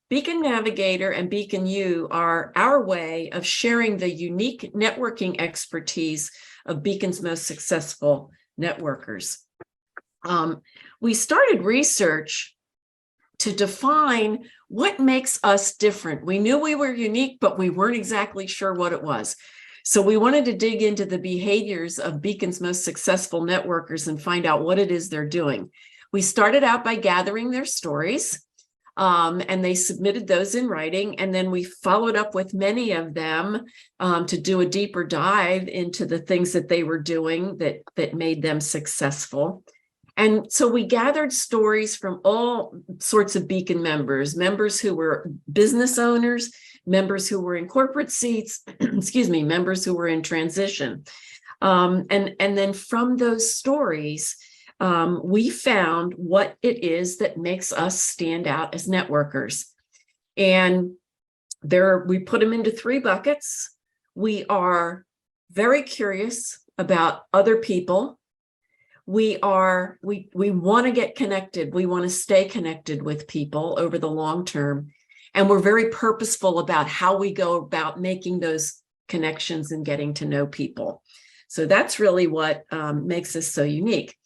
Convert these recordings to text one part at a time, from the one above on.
Beacon Navigator and Beacon U are our way of sharing the unique networking expertise of Beacon's most successful networkers. We started research to define what makes us different. We knew we were unique, but we weren't exactly sure what it was. So we wanted to dig into the behaviors of Beacon's most successful networkers and find out what it is they're doing. We started out by gathering their stories, and they submitted those in writing. And then we followed up with many of them to do a deeper dive into the things that they were doing that made them successful. And so we gathered stories from all sorts of Beacon members who were business owners, members who were in corporate seats, excuse me, members who were in transition. And then from those stories, we found what it is that makes us stand out as networkers. And we put them into 3 buckets. We are very curious about other people. We want to get connected. We want to stay connected with people over the long term. And we're very purposeful about how we go about making those connections and getting to know people. So that's really what makes us so unique.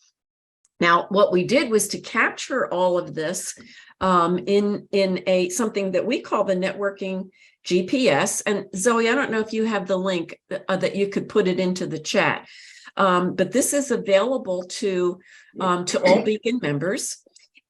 Now, what we did was to capture all of this in something that we call the networking GPS. And Zoe, I don't know if you have the link that you could put it into the chat. But this is available to all Beacon members,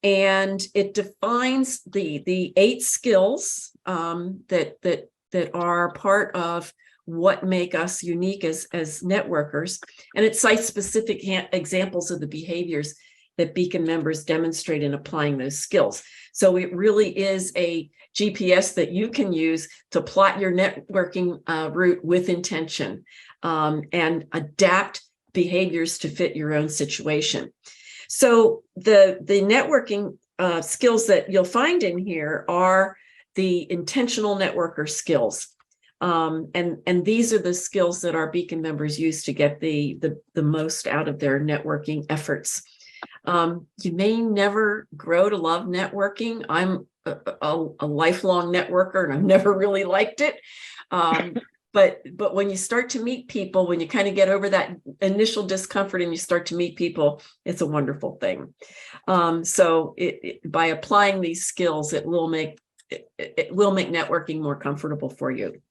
and it defines the 8 skills that are part of what make us unique as networkers, and it cites specific examples of the behaviors that Beacon members demonstrate in applying those skills. So it really is a GPS that you can use to plot your networking route with intention and adapt behaviors to fit your own situation. So the networking skills that you'll find in here are the intentional networker skills. And these are the skills that our Beacon members use to get the most out of their networking efforts. You may never grow to love networking. I'm a lifelong networker, and I've never really liked it. But when you start to meet people, when you kind of get over that initial discomfort and you start to meet people, it's a wonderful thing. So by applying these skills, it will make networking more comfortable for you,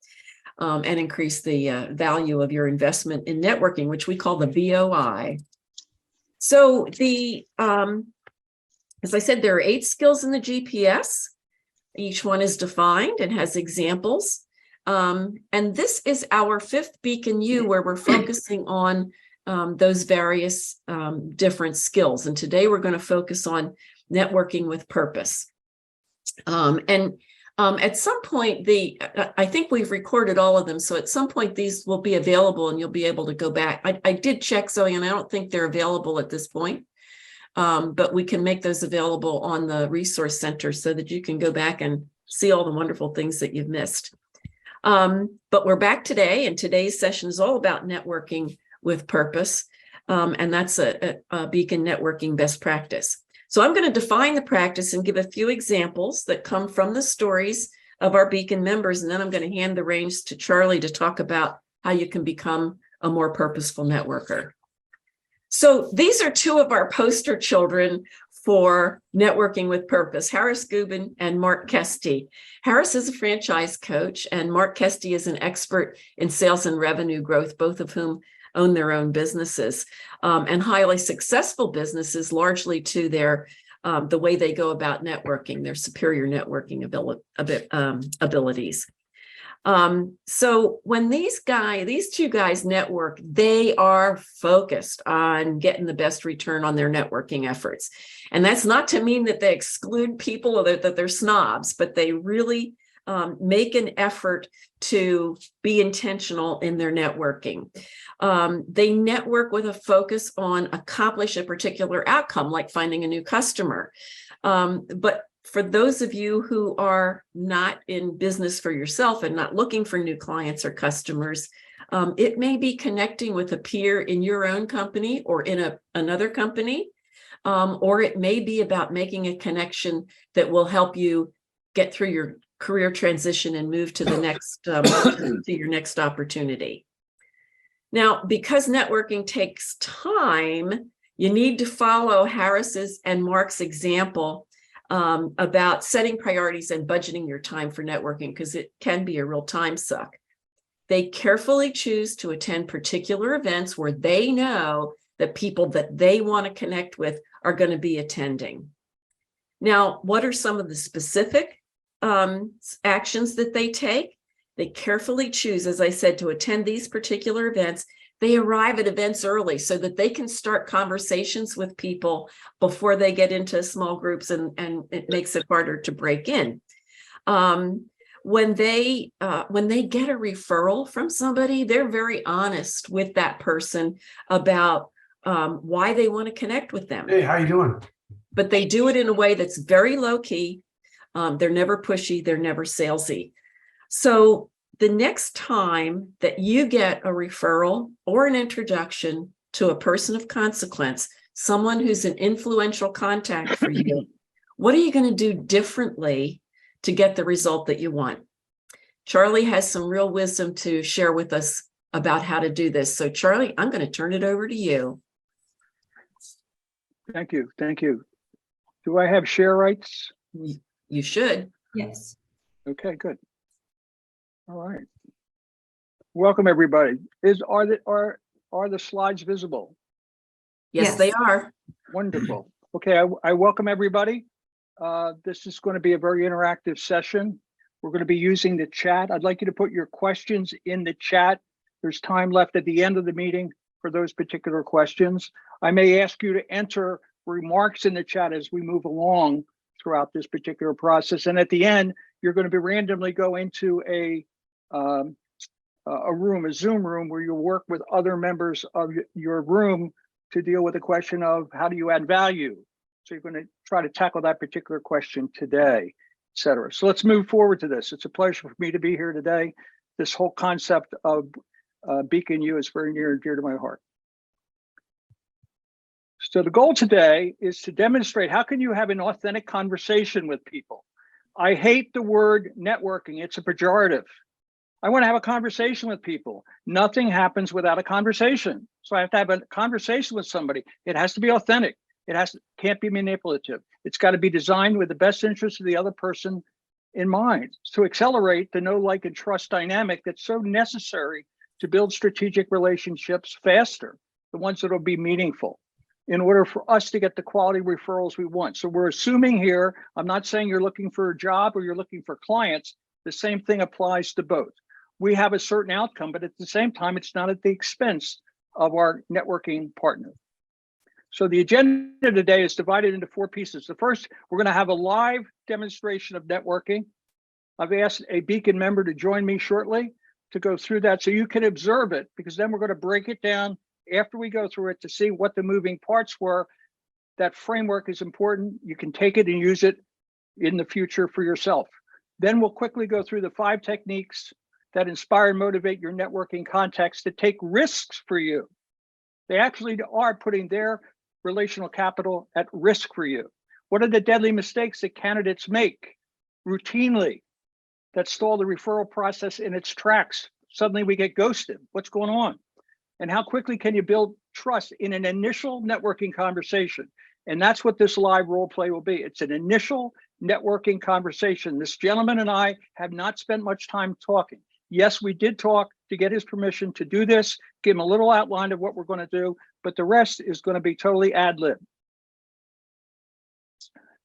and increase the value of your investment in networking, which we call the VOI. So as I said, there are 8 skills in the GPS. Each one is defined and has examples. And this is our 5th Beacon U, where we're focusing on those various different skills. And today we're going to focus on networking with purpose. At some point, I think we've recorded all of them. So at some point, these will be available and you'll be able to go back. I did check, Zoe, and I don't think they're available at this point. But we can make those available on the Resource Center so that you can go back and see all the wonderful things that you've missed. But we're back today, and today's session is all about networking with purpose. And that's a Beacon networking best practice. So I'm going to define the practice and give a few examples that come from the stories of our Beacon members. And then I'm going to hand the reins to Charlie to talk about how you can become a more purposeful networker. So these are 2 of our poster children for networking with purpose, Harris Gubin and Mark Kesty. Harris is a franchise coach, and Mark Kesty is an expert in sales and revenue growth, both of whom own their own businesses, and highly successful businesses, largely to their the way they go about networking, their superior networking abilities. So when these 2 guys network, they are focused on getting the best return on their networking efforts. And that's not to mean that they exclude people or that they're snobs, but they really make an effort to be intentional in their networking. They network with a focus on accomplish a particular outcome, like finding a new customer. But for those of you who are not in business for yourself and not looking for new clients or customers, it may be connecting with a peer in your own company or in another company, or it may be about making a connection that will help you get through your career transition and move to the next to your next opportunity. Now, because networking takes time, you need to follow Harris's and Mark's example about setting priorities and budgeting your time for networking, because it can be a real time suck. They carefully choose to attend particular events where they know that people that they want to connect with are going to be attending. Now, what are some of the specific actions that they take? They carefully choose, as I said, to attend these particular events. They arrive at events early so that they can start conversations with people before they get into small groups, and it makes it harder to break in. When they get a referral from somebody, they're very honest with that person about why they want to connect with them. Hey, how you doing? But they do it in a way that's very low key. They're never pushy. They're never salesy. So the next time that you get a referral or an introduction to a person of consequence, someone who's an influential contact for you, what are you going to do differently to get the result that you want? Charlie has some real wisdom to share with us about how to do this. So Charlie, I'm going to turn it over to you. Thank you. Thank you. Do I have share rights? You should. Yes. Okay, good. All right. Welcome, everybody. Are the slides visible? Yes, they are. Wonderful. Okay, I welcome everybody. This is going to be a very interactive session. We're going to be using the chat. I'd like you to put your questions in the chat. There's time left at the end of the meeting for those particular questions. I may ask you to enter remarks in the chat as we move along throughout this particular process. And at the end, you're going to be randomly go into a room, a Zoom room, where you'll work with other members of your room to deal with the question of how do you add value. So you're going to try to tackle that particular question today, et cetera. So let's move forward to this. It's a pleasure for me to be here today. This whole concept of Beacon U is very near and dear to my heart. So the goal today is to demonstrate how can you have an authentic conversation with people. I hate the word networking. It's a pejorative. I want to have a conversation with people. Nothing happens without a conversation. So I have to have a conversation with somebody. It has to be authentic. Can't be manipulative. It's got to be designed with the best interest of the other person in mind to accelerate the know, like, and trust dynamic that's so necessary to build strategic relationships faster, the ones that will be meaningful, in order for us to get the quality referrals we want. So we're assuming here, I'm not saying you're looking for a job or you're looking for clients. The same thing applies to both. We have a certain outcome, but at the same time, it's not at the expense of our networking partner. So the agenda today is divided into 4 pieces. The first, we're going to have a live demonstration of networking. I've asked a Beacon member to join me shortly to go through that so you can observe it, because then we're going to break it down after we go through it to see what the moving parts were. That framework is important. You can take it and use it in the future for yourself. Then we'll quickly go through the 5 techniques that inspire and motivate your networking contacts to take risks for you. They actually are putting their relational capital at risk for you. What are the deadly mistakes that candidates make routinely that stall the referral process in its tracks? Suddenly we get ghosted. What's going on? And how quickly can you build trust in an initial networking conversation? And that's what this live role play will be. It's an initial networking conversation. This gentleman and I have not spent much time talking. Yes, we did talk to get his permission to do this, give him a little outline of what we're going to do, but the rest is going to be totally ad lib.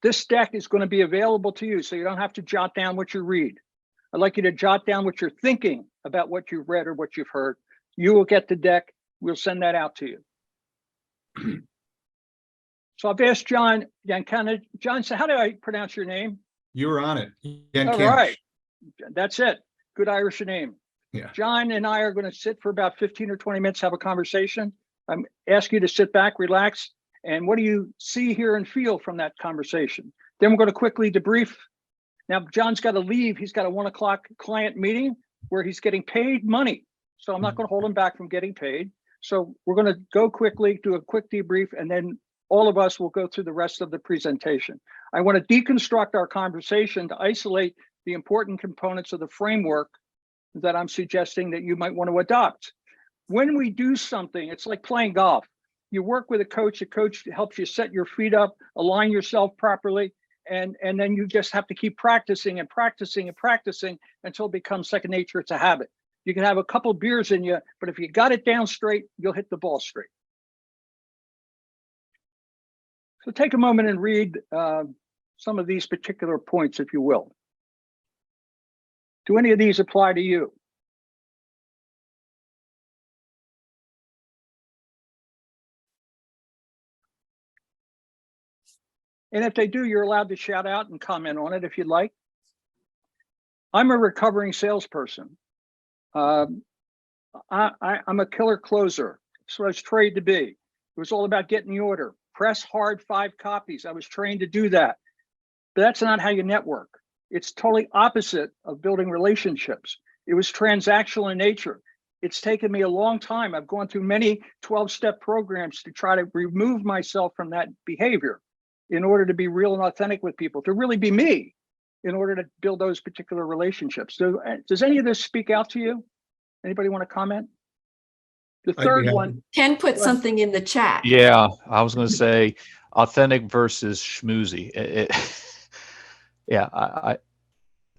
This deck is going to be available to you, so you don't have to jot down what you read. I'd like you to jot down what you're thinking about what you've read or what you've heard. You will get the deck. We'll send that out to you. So I've asked John Yankana. John, so how do I pronounce your name? You were on it. All right. That's it. Good Irish name. Yeah. John and I are going to sit for about 15 or 20 minutes, have a conversation. I'm asking you to sit back, relax, and what do you see, hear, and feel from that conversation? Then we're going to quickly debrief. Now, John's got to leave. He's got a 1 o'clock client meeting where he's getting paid money. So I'm not going to hold him back from getting paid. So we're going to go quickly, do a quick debrief, and then all of us will go through the rest of the presentation. I want to deconstruct our conversation to isolate the important components of the framework that I'm suggesting that you might want to adopt. When we do something, it's like playing golf. You work with a coach helps you set your feet up, align yourself properly, and then you just have to keep practicing and practicing and practicing until it becomes second nature. It's a habit. You can have a couple beers in you, but if you got it down straight, you'll hit the ball straight. So take a moment and read some of these particular points, if you will. Do any of these apply to you? And if they do, you're allowed to shout out and comment on it if you'd like. I'm a recovering salesperson. I'm a killer closer. That's what I was trained to be. It was all about getting the order. Press hard 5 copies. I was trained to do that. But that's not how you network. It's totally opposite of building relationships. It was transactional in nature. It's taken me a long time. I've gone through many 12-step programs to try to remove myself from that behavior in order to be real and authentic with people, to really be me in order to build those particular relationships. So, does any of this speak out to you? Anybody want to comment? The third one. Ken put something in the chat. Yeah, I was going to say authentic versus schmoozy. Yeah,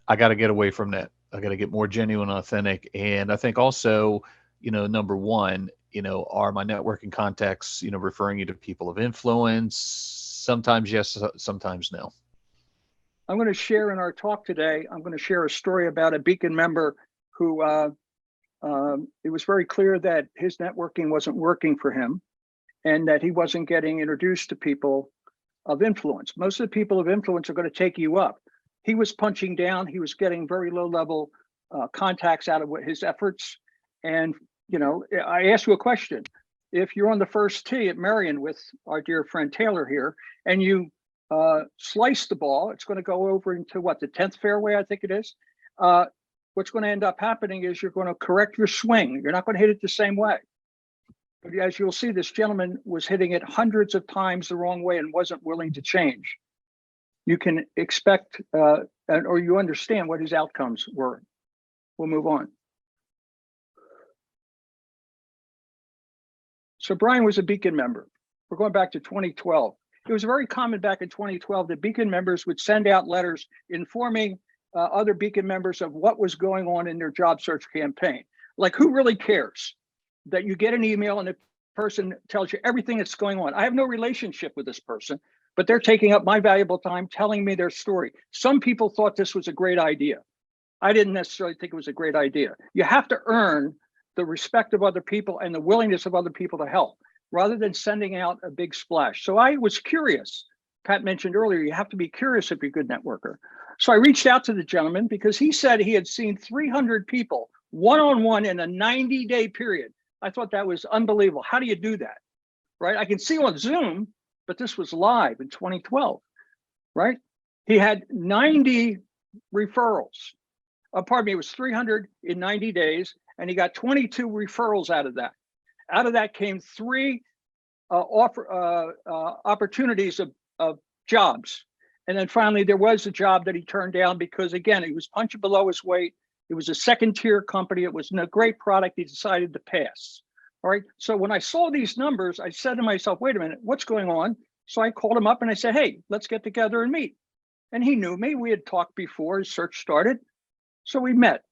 I got to get away from that. I got to get more genuine, authentic. And I think also, number one, are my networking contacts, referring you to people of influence? Sometimes yes, sometimes no. I'm going to share in our talk today, I'm going to share a story about a Beacon member who it was very clear that his networking wasn't working for him and that he wasn't getting introduced to people of influence. Most of the people of influence are going to take you up. He was punching down. He was getting very low level contacts out of his efforts. And, I asked you a question. If you're on the first tee at Marion with our dear friend Taylor here, and you slice the ball, it's going to go over into what, the 10th fairway, I think it is. What's going to end up happening is you're going to correct your swing. You're not going to hit it the same way. But as you'll see, this gentleman was hitting it hundreds of times the wrong way and wasn't willing to change. You can expect or you understand what his outcomes were. We'll move on. So Brian was a Beacon member. We're going back to 2012. It was very common back in 2012 that Beacon members would send out letters informing other Beacon members of what was going on in their job search campaign. Like, who really cares that you get an email and the person tells you everything that's going on? I have no relationship with this person, but they're taking up my valuable time telling me their story. Some people thought this was a great idea. I didn't necessarily think it was a great idea. You have to earn the respect of other people and the willingness of other people to help, rather than sending out a big splash. So I was curious. Pat mentioned earlier, you have to be curious if you're a good networker. So I reached out to the gentleman because he said he had seen 300 people one-on-one in a 90-day period. I thought that was unbelievable. How do you do that, right? I can see on Zoom, but this was live in 2012, right? He had 90 referrals. Pardon me, it was 300 in 90 days, and he got 22 referrals out of that. Out of that came 3 opportunities of jobs. And then finally, there was a job that he turned down because, again, he was punching below his weight. It was a second-tier company. It was a great product. He decided to pass. All right. So when I saw these numbers, I said to myself, wait a minute, what's going on? So I called him up and I said, hey, let's get together and meet. And he knew me. We had talked before his search started. So we met.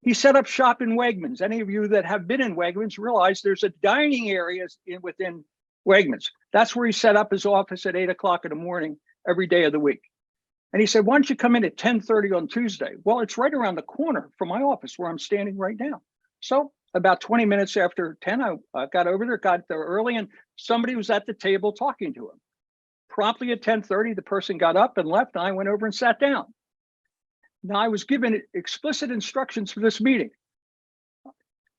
He set up shop in Wegmans. Any of you that have been in Wegmans realize there's a dining area within Wegmans. That's where he set up his office at 8 o'clock in the morning every day of the week. And he said, why don't you come in at 10:30 on Tuesday? Well, it's right around the corner from my office where I'm standing right now. So about 20 minutes after 10, I got over there, got there early, and somebody was at the table talking to him. Promptly at 10:30, the person got up and left, and I went over and sat down. Now, I was given explicit instructions for this meeting.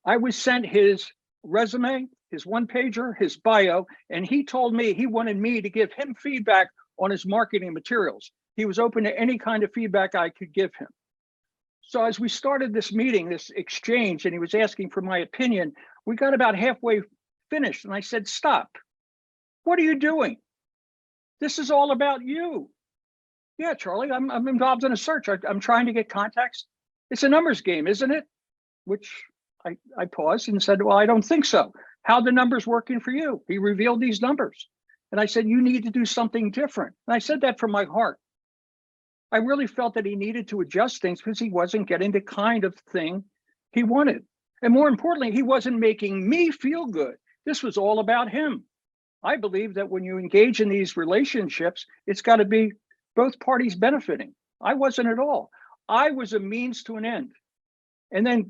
I was sent his resume, his one-pager, his bio, and he told me he wanted me to give him feedback on his marketing materials. He was open to any kind of feedback I could give him. So as we started this meeting, this exchange, and he was asking for my opinion, we got about halfway finished, and I said, stop. What are you doing? This is all about you. Yeah, Charlie, I'm involved in a search. I'm trying to get contacts. It's a numbers game, isn't it? Which I paused and said, well, I don't think so. How the numbers working for you? He revealed these numbers. And I said, you need to do something different. And I said that from my heart. I really felt that he needed to adjust things because he wasn't getting the kind of thing he wanted. And more importantly, he wasn't making me feel good. This was all about him. I believe that when you engage in these relationships, it's got to be both parties benefiting. I wasn't at all. I was a means to an end. And then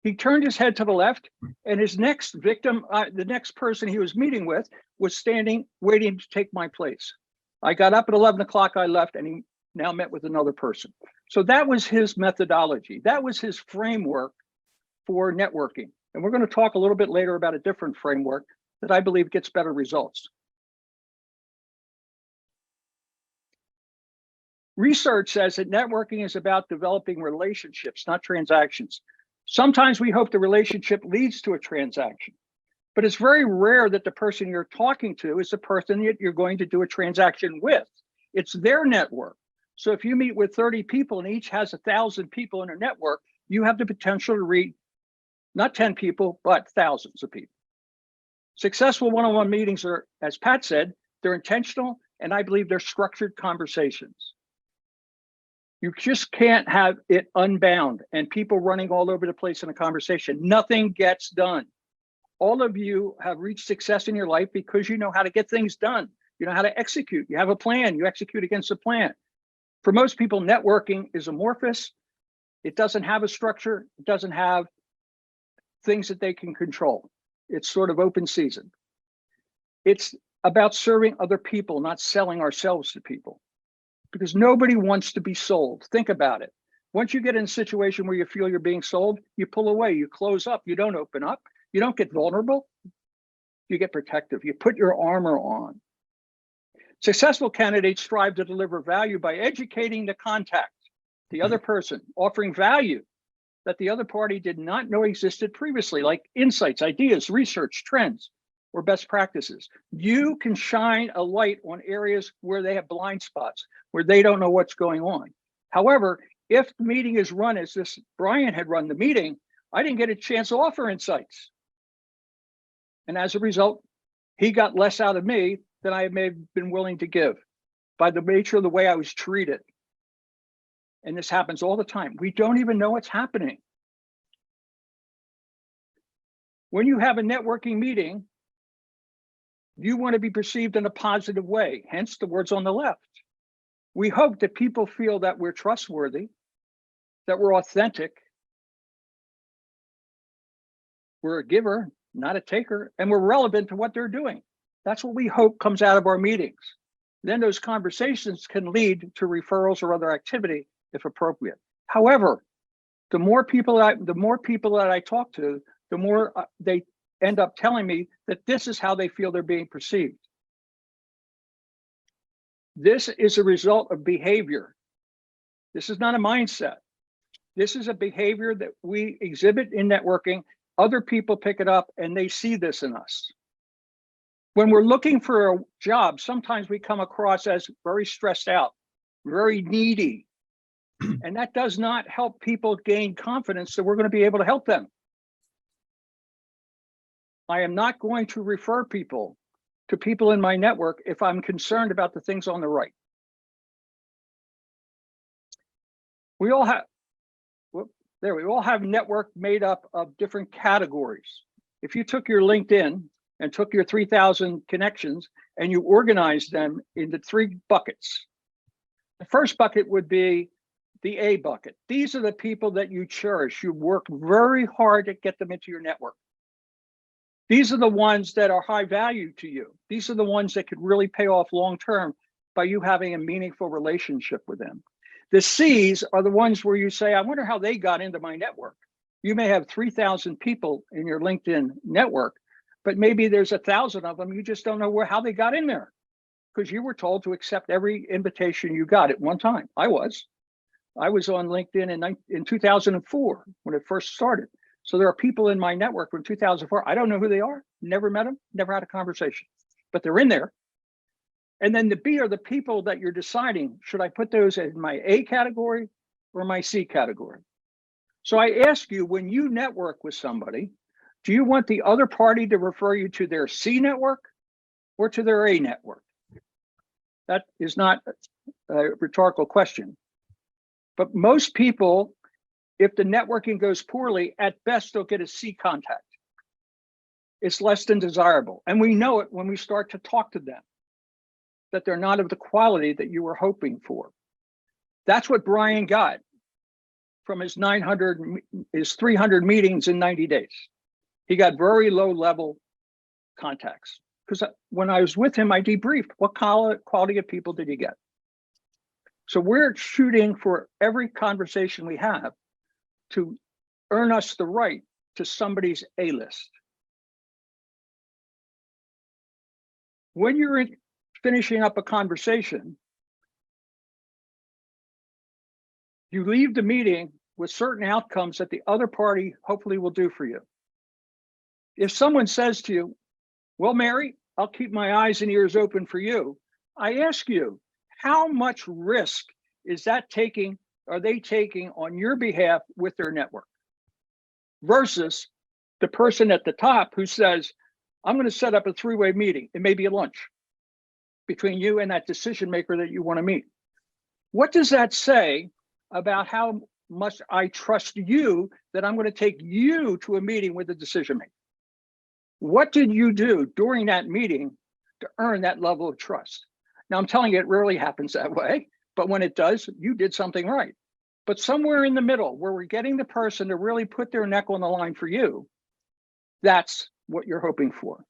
he turned his head to the left, and his next victim, the next person he was meeting with, was standing, waiting to take my place. I got up at 11 o'clock, I left, and he now met with another person. So that was his methodology. That was his framework for networking. And we're going to talk a little bit later about a different framework that I believe gets better results. Research says that networking is about developing relationships, not transactions. Sometimes we hope the relationship leads to a transaction, but it's very rare that the person you're talking to is the person that you're going to do a transaction with. It's their network. So if you meet with 30 people and each has 1,000 people in a network, you have the potential to reach not 10 people, but thousands of people. Successful one-on-one meetings are, as Pat said, they're intentional, and I believe they're structured conversations. You just can't have it unbound and people running all over the place in a conversation. Nothing gets done. All of you have reached success in your life because you know how to get things done. You know how to execute. You have a plan. You execute against a plan. For most people, networking is amorphous. It doesn't have a structure. It doesn't have things that they can control. It's sort of open season. It's about serving other people, not selling ourselves to people. Because nobody wants to be sold. Think about it. Once you get in a situation where you feel you're being sold, you pull away, you close up, you don't open up, you don't get vulnerable, you get protective, you put your armor on. Successful candidates strive to deliver value by educating the contact, the other person, offering value that the other party did not know existed previously, like insights, ideas, research, trends, or best practices. You can shine a light on areas where they have blind spots, where they don't know what's going on. However, if the meeting is run as this Brian had run the meeting, I didn't get a chance to offer insights. And as a result, he got less out of me than I may have been willing to give by the nature of the way I was treated. And this happens all the time. We don't even know what's happening. When you have a networking meeting, you want to be perceived in a positive way, hence the words on the left. We hope that people feel that we're trustworthy, that we're authentic, we're a giver, not a taker, and we're relevant to what they're doing. That's what we hope comes out of our meetings. Then those conversations can lead to referrals or other activity if appropriate. However, the more people that I talk to, the more they end up telling me that this is how they feel they're being perceived. This is a result of behavior. This is not a mindset. This is a behavior that we exhibit in networking. Other people pick it up and they see this in us. When we're looking for a job, sometimes we come across as very stressed out, very needy. And that does not help people gain confidence that we're going to be able to help them. I am not going to refer people to people in my network if I'm concerned about the things on the right. We all have network made up of different categories. If you took your LinkedIn and took your 3,000 connections and you organized them into 3 buckets, the first bucket would be the A bucket. These are the people that you cherish. You work very hard to get them into your network. These are the ones that are high value to you. These are the ones that could really pay off long-term by you having a meaningful relationship with them. The C's are the ones where you say, I wonder how they got into my network. You may have 3,000 people in your LinkedIn network, but maybe there's 1,000 of them. You just don't know how they got in there because you were told to accept every invitation you got at one time. I was on LinkedIn in 2004 when it first started. So there are people in my network from 2004. I don't know who they are, never met them, never had a conversation, but they're in there. And then the B are the people that you're deciding, should I put those in my A category or my C category? So I ask you, when you network with somebody, do you want the other party to refer you to their C network or to their A network? That is not a rhetorical question. But most people, if the networking goes poorly, at best they'll get a C contact. It's less than desirable. And we know it when we start to talk to them, that they're not of the quality that you were hoping for. That's what Brian got from his 300 meetings in 90 days. He got very low level contacts. Because when I was with him, I debriefed, what quality of people did he get? So we're shooting for every conversation we have to earn us the right to somebody's A list. When you're finishing up a conversation, you leave the meeting with certain outcomes that the other party hopefully will do for you. If someone says to you, well, Mary, I'll keep my eyes and ears open for you, I ask you, how much risk is that taking, are they taking on your behalf with their network? Versus the person at the top who says, I'm going to set up a three-way meeting. It may be a lunch between you and that decision maker that you want to meet. What does that say about how much I trust you that I'm going to take you to a meeting with a decision maker? What did you do during that meeting to earn that level of trust? Now, I'm telling you, it rarely happens that way, but when it does, you did something right. But somewhere in the middle, where we're getting the person to really put their neck on the line for you, that's what you're hoping for.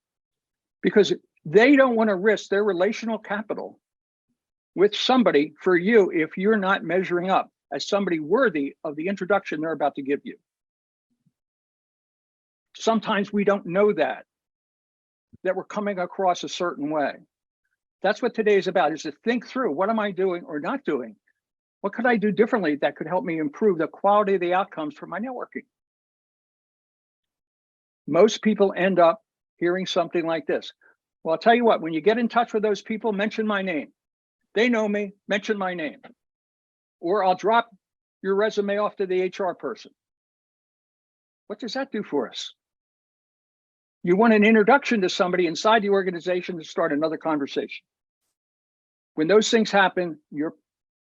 Because they don't want to risk their relational capital with somebody for you if you're not measuring up as somebody worthy of the introduction they're about to give you. Sometimes we don't know that we're coming across a certain way. That's what today is about, is to think through, what am I doing or not doing? What could I do differently that could help me improve the quality of the outcomes for my networking? Most people end up hearing something like this. Well, I'll tell you what, when you get in touch with those people, mention my name. They know me, mention my name. Or I'll drop your resume off to the HR person. What does that do for us? You want an introduction to somebody inside the organization to start another conversation. When those things happen, you're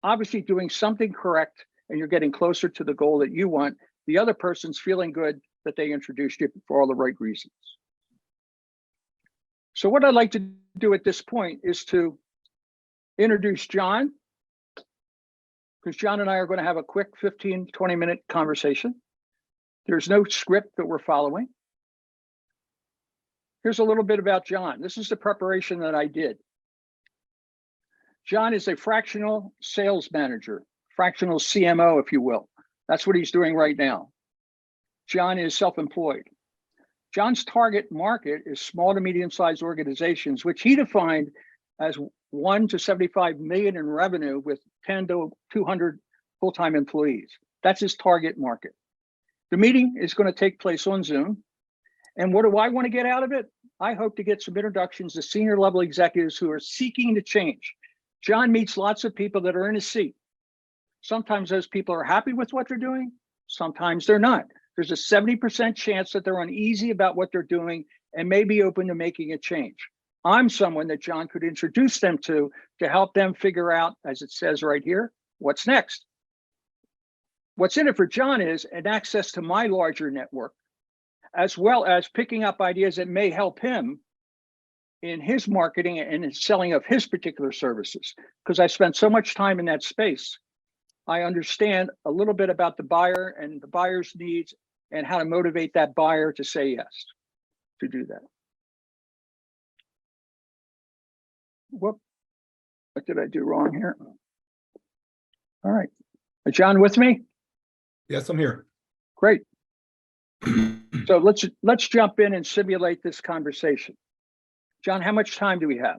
obviously doing something correct and you're getting closer to the goal that you want. The other person's feeling good that they introduced you for all the right reasons. So what I'd like to do at this point is to introduce John, because John and I are going to have a quick 15, 20-minute conversation. There's no script that we're following. Here's a little bit about John. This is the preparation that I did. John is a fractional sales manager, fractional CMO, if you will. That's what he's doing right now. John is self-employed. John's target market is small to medium-sized organizations, which he defined as 1 to 75 million in revenue with 10 to 200 full-time employees. That's his target market. The meeting is going to take place on Zoom. And what do I want to get out of it? I hope to get some introductions to senior level executives who are seeking to change. John meets lots of people that are in his seat. Sometimes those people are happy with what they're doing. Sometimes they're not. There's a 70% chance that they're uneasy about what they're doing and may be open to making a change. I'm someone that John could introduce them to help them figure out, as it says right here, what's next. What's in it for John is an access to my larger network, as well as picking up ideas that may help him in his marketing and in selling of his particular services. Because I spent so much time in that space, I understand a little bit about the buyer and the buyer's needs and how to motivate that buyer to say yes, to do that. What did I do wrong here? All right. Is John with me? Yes, I'm here. Great. So let's jump in and simulate this conversation. John, how much time do we have?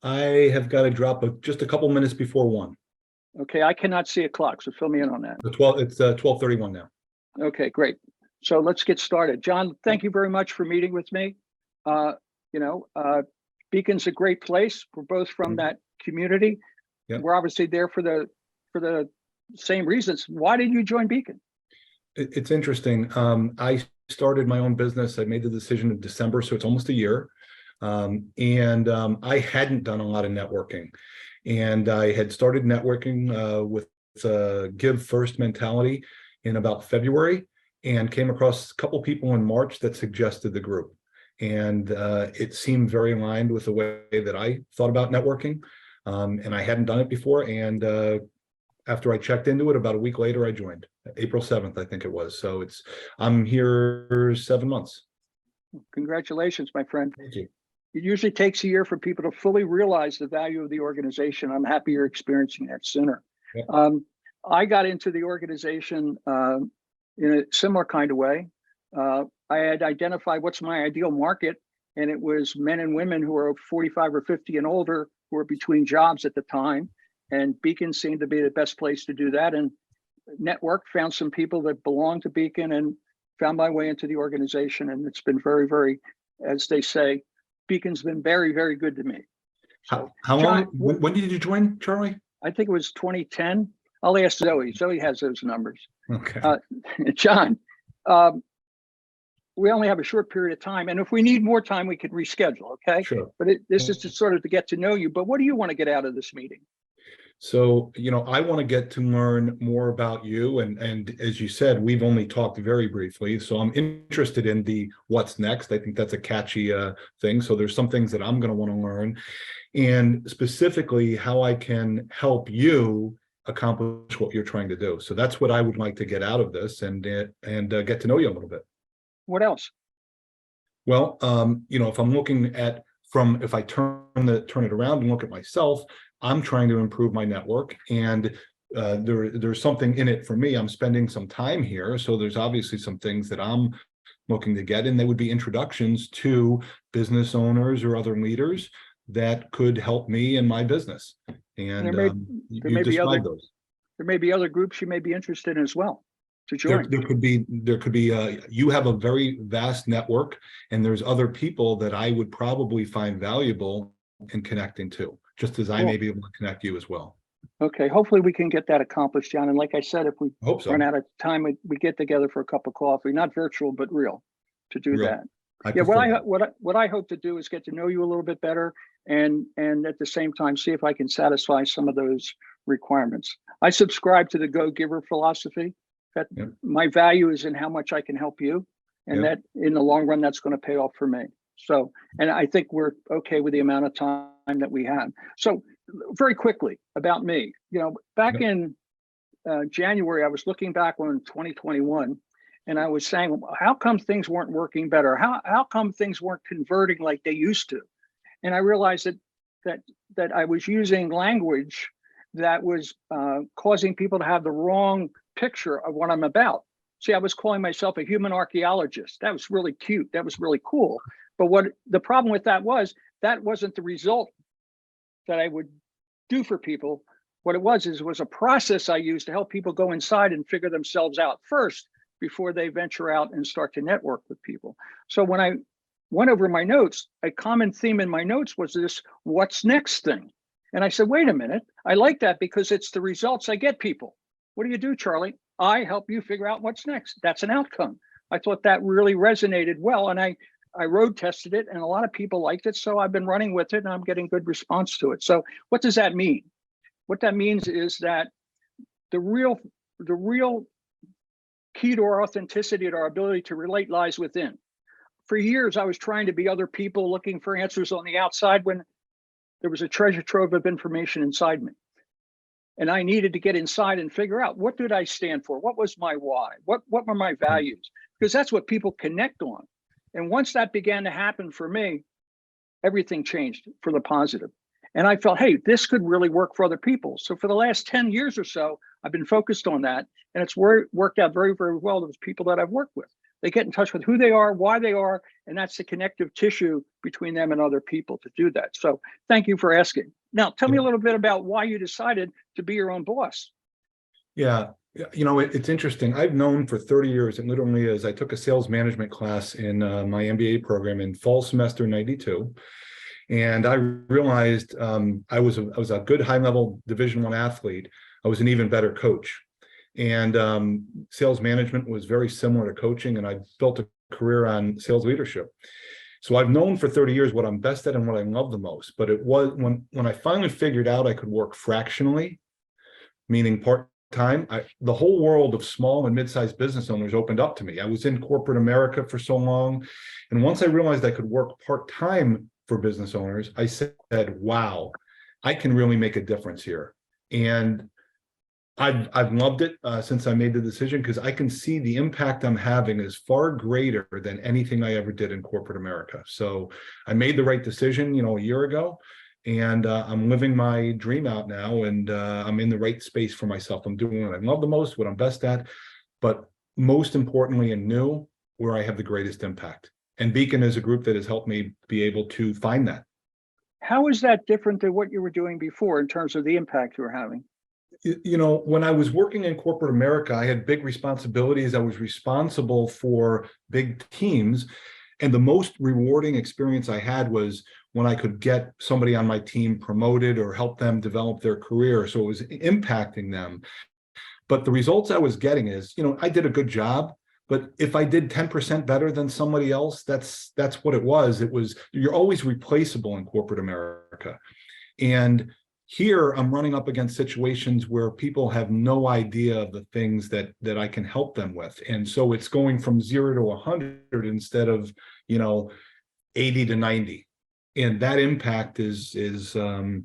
I have got to drop just a couple minutes before 1. Okay, I cannot see a clock, so fill me in on that. It's 12:31 now. Okay, great. So let's get started. John, thank you very much for meeting with me. Beacon's a great place. We're both from that community. Yep. We're obviously there for the same reasons. Why did you join Beacon? It's interesting. I started my own business. I made the decision in December, so it's almost a year. I hadn't done a lot of networking. And I had started networking with a give first mentality in about February, and came across a couple people in March that suggested the group. And it seemed very aligned with the way that I thought about networking. And I hadn't done it before. And after I checked into it, about a week later, I joined. April 7th, I think it was. So I'm here 7 months. Congratulations, my friend. Thank you. It usually takes a year for people to fully realize the value of the organization. I'm happy you're experiencing that sooner. Yeah. I got into the organization in a similar kind of way. I had identified what's my ideal market, and it was men and women who are 45 or 50 and older, who were between jobs at the time. And Beacon seemed to be the best place to do that. And network, found some people that belonged to Beacon, and found my way into the organization. And it's been very, very, as they say, Beacon's been very, very good to me. So, How long? When did you join, Charlie? I think it was 2010. I'll ask Zoe. Zoe has those numbers. Okay. John, we only have a short period of time, and if we need more time, we could reschedule. Okay. Sure. But this is to sort of to get to know you. But what do you want to get out of this meeting? So, I want to get to learn more about you. And as you said, we've only talked very briefly. So I'm interested in the what's next. I think that's a catchy thing. So there's some things that I'm going to want to learn, and specifically how I can help you accomplish what you're trying to do. So that's what I would like to get out of this, and get to know you a little bit. What else? Well, if I'm looking at if I turn it around and look at myself, I'm trying to improve my network, and there's something in it for me. I'm spending some time here, so there's obviously some things that I'm looking to get, and they would be introductions to business owners or other leaders that could help me in my business. And you described those. There may be other groups you may be interested in as well to join. There could be. You have a very vast network, and there's other people that I would probably find valuable in connecting to, just as I may be able to connect you as well. Okay, hopefully we can get that accomplished, John. And like I said, if we run out of time, we get together for a cup of coffee, not virtual, but real, to do that. Yeah, what I hope to do is get to know you a little bit better, and at the same time see if I can satisfy some of those requirements. I subscribe to the go-giver philosophy, that my value is in how much I can help you, and that in the long run, that's going to pay off for me. So, and I think we're okay with the amount of time that we have. So very quickly about me, back in January, I was looking back on 2021, and I was saying, how come things weren't working better? How come things weren't converting like they used to? And I realized that I was using language that was causing people to have the wrong picture of what I'm about. See, I was calling myself a human archaeologist. That was really cute. That was really cool. But what the problem with that wasn't the result that I would do for people. What it was a process I used to help people go inside and figure themselves out first before they venture out and start to network with people. So when I went over my notes, a common theme in my notes was this what's next thing. And I said, wait a minute, I like that because it's the results I get people. What do you do, Charlie? I help you figure out what's next. That's an outcome. I thought that really resonated well. And I road tested it, and a lot of people liked it. So I've been running with it, and I'm getting good response to it. So what does that mean? What that means is that the real key to our authenticity and our ability to relate lies within. For years, I was trying to be other people, looking for answers on the outside when there was a treasure trove of information inside me. And I needed to get inside and figure out, what did I stand for? What was my why? What were my values? Because that's what people connect on. And once that began to happen for me, everything changed for the positive. And I felt, hey, this could really work for other people. So for the last 10 years or so, I've been focused on that. And it's worked out very, very well with people that I've worked with. They get in touch with who they are, why they are, and that's the connective tissue between them and other people to do that. So thank you for asking. Now, tell me a little bit about why you decided to be your own boss. Yeah, it's interesting. I've known for 30 years, and literally as I took a sales management class in my MBA program in fall semester 92. And I realized I was a good high-level Division I athlete. I was an even better coach. And sales management was very similar to coaching, and I built a career on sales leadership. So I've known for 30 years what I'm best at and what I love the most. But it was when I finally figured out I could work fractionally, meaning part-time, the whole world of small and mid-sized business owners opened up to me. I was in corporate America for so long. And once I realized I could work part-time for business owners, I said, wow, I can really make a difference here. And I've loved it since I made the decision, because I can see the impact I'm having is far greater than anything I ever did in corporate America. So I made the right decision, a year ago, and I'm living my dream out now, and I'm in the right space for myself. I'm doing what I love the most, what I'm best at, but most importantly and new, where I have the greatest impact. And Beacon is a group that has helped me be able to find that. How is that different than what you were doing before in terms of the impact you were having? When I was working in corporate America, I had big responsibilities. I was responsible for big teams. And the most rewarding experience I had was when I could get somebody on my team promoted or help them develop their career. So it was impacting them. But the results I was getting is, I did a good job. But if I did 10% better than somebody else, that's what it was. You're always replaceable in corporate America. And here I'm running up against situations where people have no idea of the things that I can help them with. And so it's going from 0 to 100 instead of, 80 to 90. And that impact is the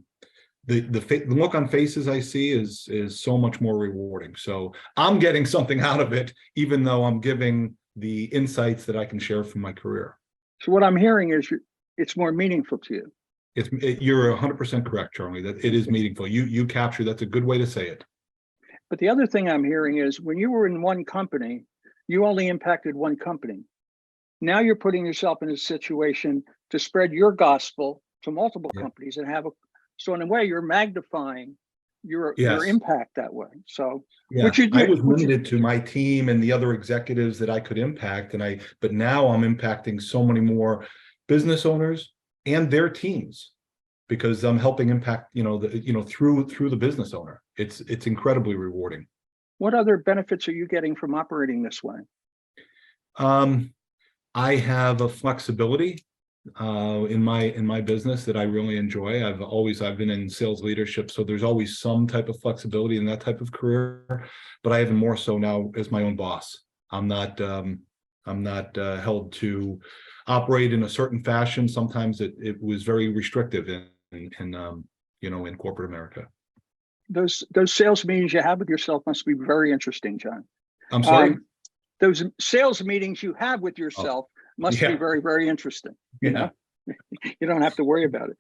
look on faces I see is so much more rewarding. So I'm getting something out of it, even though I'm giving the insights that I can share from my career. So what I'm hearing is it's more meaningful to you. You're 100% correct, Charlie, that it is meaningful. You capture, that's a good way to say it. But the other thing I'm hearing is when you were in one company, you only impacted one company. Now you're putting yourself in a situation to spread your gospel to multiple companies and so in a way you're magnifying your impact that way. So I was limited to my team and the other executives that I could impact, but now I'm impacting so many more business owners and their teams, because I'm helping impact, through the business owner. It's incredibly rewarding. What other benefits are you getting from operating this way? I have a flexibility in my business that I really enjoy. I've been in sales leadership, so there's always some type of flexibility in that type of career, but I have more so now as my own boss. I'm not held to operate in a certain fashion. Sometimes it was very restrictive in corporate America. Those sales meetings you have with yourself must be very interesting, John. I'm sorry? Those sales meetings you have with yourself must be very, very interesting. You don't have to worry about it.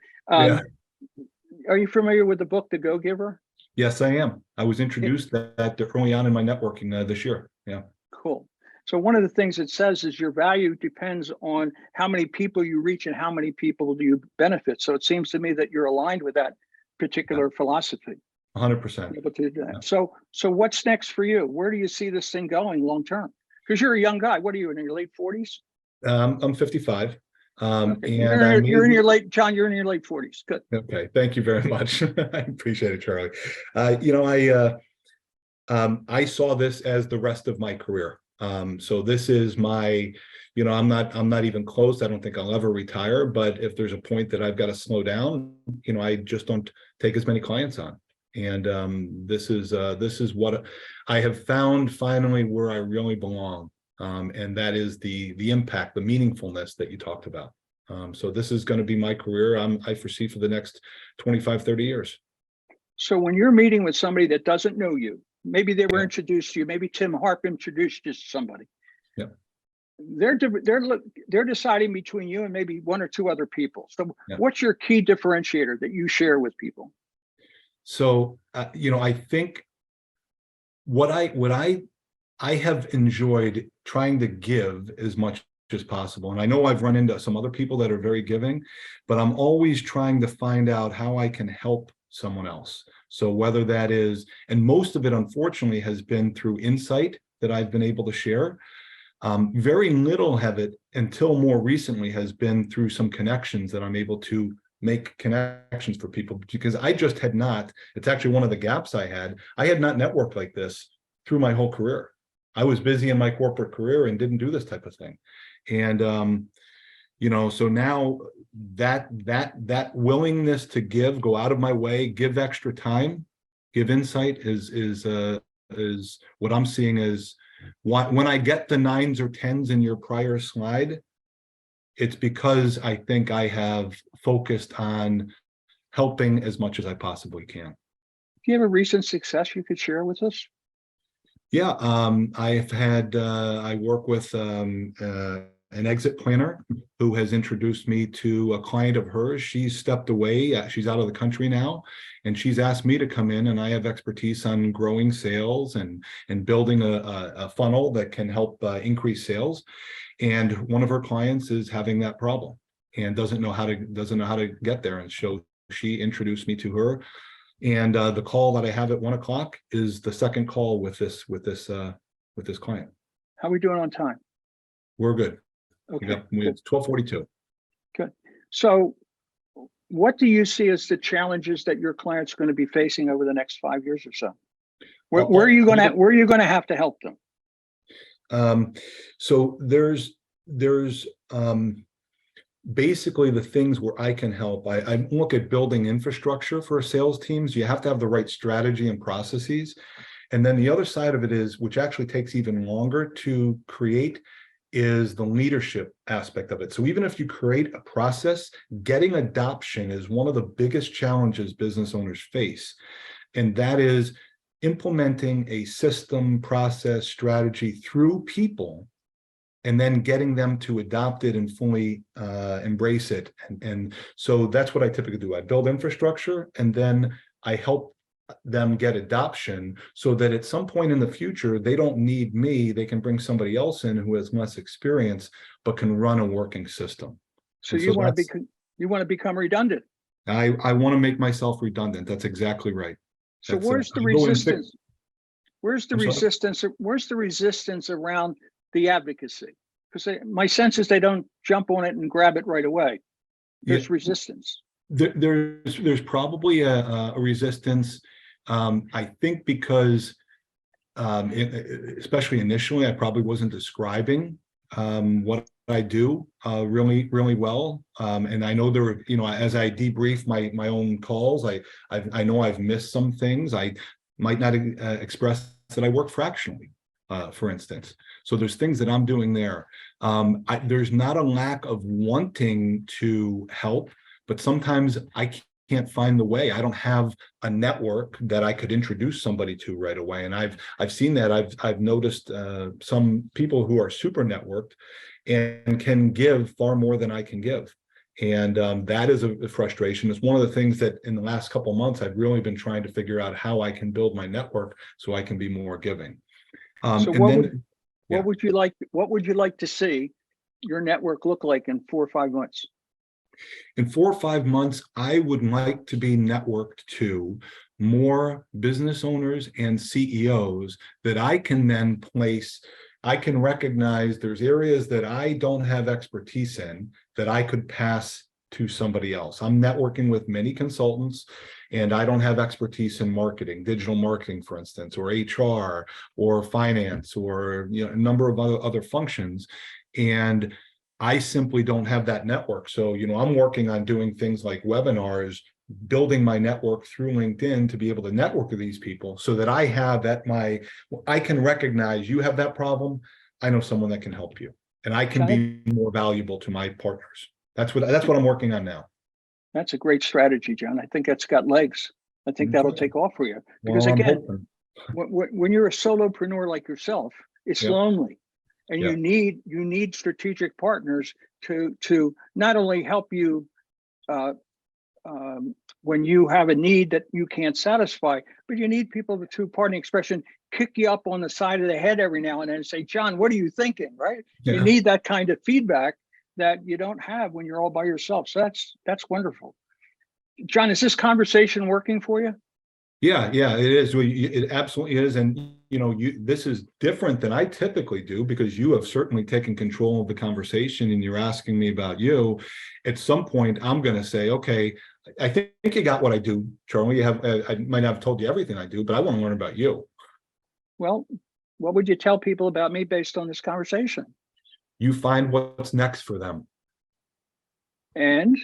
Are you familiar with the book, The Go-Giver? Yes, I am. I was introduced that early on in my networking this year. Yeah. Cool. So one of the things it says is your value depends on how many people you reach and how many people do you benefit. So it seems to me that you're aligned with that particular philosophy. 100%. Able to do that. So what's next for you? Where do you see this thing going long term? Because you're a young guy. What are you, in your late 40s? I'm 55. Okay. You're in your late 40s. Good. Okay. Thank you very much. I appreciate it, Charlie. I saw this as the rest of my career. So this is my, I'm not even close. I don't think I'll ever retire, but if there's a point that I've got to slow down, I just don't take as many clients on. And this is what I have found finally where I really belong. And that is the impact, the meaningfulness that you talked about. So this is going to be my career. I foresee for the next 25, 30 years. So when you're meeting with somebody that doesn't know you, maybe they were introduced to you, maybe Tim Harp introduced you to somebody. Yeah. They're deciding between you and maybe one or two other people. So what's your key differentiator that you share with people? So, I think what I have enjoyed trying to give as much as possible. And I know I've run into some other people that are very giving, but I'm always trying to find out how I can help someone else. So whether that is, and most of it, unfortunately, has been through insight that I've been able to share. Very little of it until more recently has been through some connections that I'm able to make connections for people, because I just had not, it's actually one of the gaps I had not networked like this through my whole career. I was busy in my corporate career and didn't do this type of thing. And, you know, so now that willingness to give, go out of my way, give extra time, give insight is what I'm seeing as when I get the 9s or 10s in your prior slide, it's because I think I have focused on helping as much as I possibly can. Do you have a recent success you could share with us? Yeah, I've had, I work with an exit planner who has introduced me to a client of hers. She's stepped away, she's out of the country now, and she's asked me to come in, and I have expertise on growing sales and building a funnel that can help increase sales. And one of her clients is having that problem and doesn't know how to get there. And so she introduced me to her. And the call that I have at 1 o'clock is the second call with this client. How are we doing on time? We're good. Okay, It's 12:42. good. So what do you see as the challenges that your client's going to be facing over the next 5 years or so? Where are you going to have to help them? So there's basically the things where I can help. I look at building infrastructure for sales teams. You have to have the right strategy and processes. And then the other side of it is, which actually takes even longer to create, is the leadership aspect of it. So even if you create a process, getting adoption is one of the biggest challenges business owners face. And that is implementing a system, process, strategy through people, and then getting them to adopt it and fully embrace it. And so that's what I typically do. I build infrastructure, and then I help them get adoption so that at some point in the future, they don't need me. They can bring somebody else in who has less experience, but can run a working system. So you want to become redundant. I want to make myself redundant. That's exactly right. So where's the resistance? Where's the resistance around the advocacy? Because my sense is they don't jump on it and grab it right away. There's resistance. There's probably a resistance. I think because, especially initially, I probably wasn't describing what I do really, really well. And I know there were, you know, as I debrief my own calls, I know I've missed some things. I might not express that I work fractionally, for instance. So there's things that I'm doing there. There's not a lack of wanting to help, but sometimes I can't find the way. I don't have a network that I could introduce somebody to right away. And I've seen that. I've noticed some people who are super networked and can give far more than I can give. And that is a frustration. It's one of the things that in the last couple of months, I've really been trying to figure out how I can build my network so I can be more giving. So what would you like to see your network look like in 4 or 5 months? In 4 or 5 months, I would like to be networked to more business owners and CEOs that I can then place. I can recognize there's areas that I don't have expertise in that I could pass to somebody else. I'm networking with many consultants, and I don't have expertise in marketing, digital marketing, for instance, or HR, or finance, or a number of other functions. And I simply don't have that network. So, I'm working on doing things like webinars, building my network through LinkedIn to be able to network with these people so that I have I can recognize you have that problem. I know someone that can help you, and I can be more valuable to my partners. That's what I'm working on now. That's a great strategy, John. I think that's got legs. I think that'll take off for you. Because again, when you're a solopreneur like yourself, it's lonely. And you need strategic partners to not only help you when you have a need that you can't satisfy, but you need people to, pardon the expression, kick you up on the side of the head every now and then and say, John, what are you thinking, right? Yeah. You need that kind of feedback that you don't have when you're all by yourself. So that's wonderful. John, is this conversation working for you? Yeah, yeah, it is. It absolutely is. And this is different than I typically do because you have certainly taken control of the conversation and you're asking me about you. At some point, I'm going to say, okay, I think you got what I do, Charlie. You have, I might not have told you everything I do, but I want to learn about you. Well, what would you tell people about me based on this conversation? You find what's next for them. And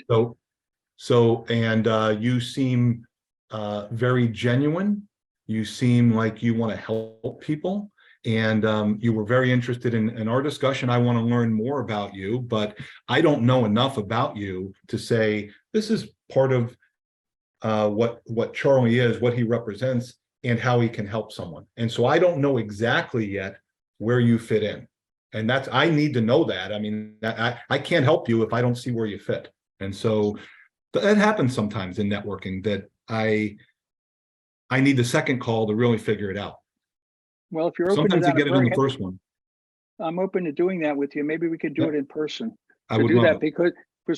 And you seem very genuine. You seem like you want to help people. And you were very interested in our discussion. I want to learn more about you, but I don't know enough about you to say this is part of what Charlie is, what he represents, and how he can help someone. And so I don't know exactly yet where you fit in. And I need to know that. I mean, I can't help you if I don't see where you fit. And so that happens sometimes in networking that I need the second call to really figure it out. well, if you're open to Sometimes you that, get it on the first one. I'm open to doing that with you. Maybe we could do it in person I to would do love that it. because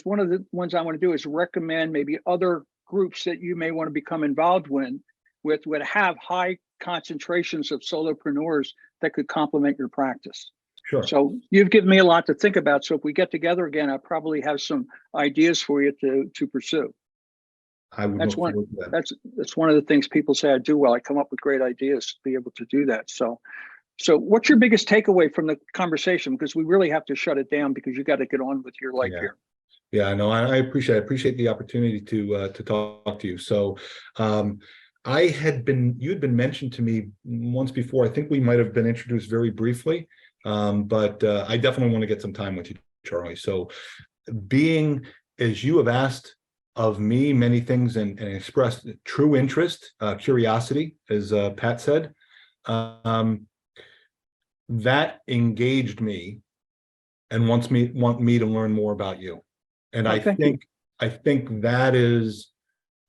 one of the ones I want to do is recommend maybe other groups that you may want to become involved with would have high concentrations of solopreneurs that could complement your practice. Sure. So you've given me a lot to think about. So if we get together again, I'll probably have some ideas for you to pursue. I would That's look one. forward to that. That's one of the things people say I do well. I come up with great ideas to be able to do that. So what's your biggest takeaway from the conversation? Because we really have to shut it down because you got to get on with your life here. Yeah, no, I appreciate the opportunity to talk to you. So you had been mentioned to me once before. I think we might have been introduced very briefly, but I definitely want to get some time with you, Charlie. So being as you have asked of me many things and expressed true interest, curiosity, as Pat said, that engaged me and want me to learn more about you. And I think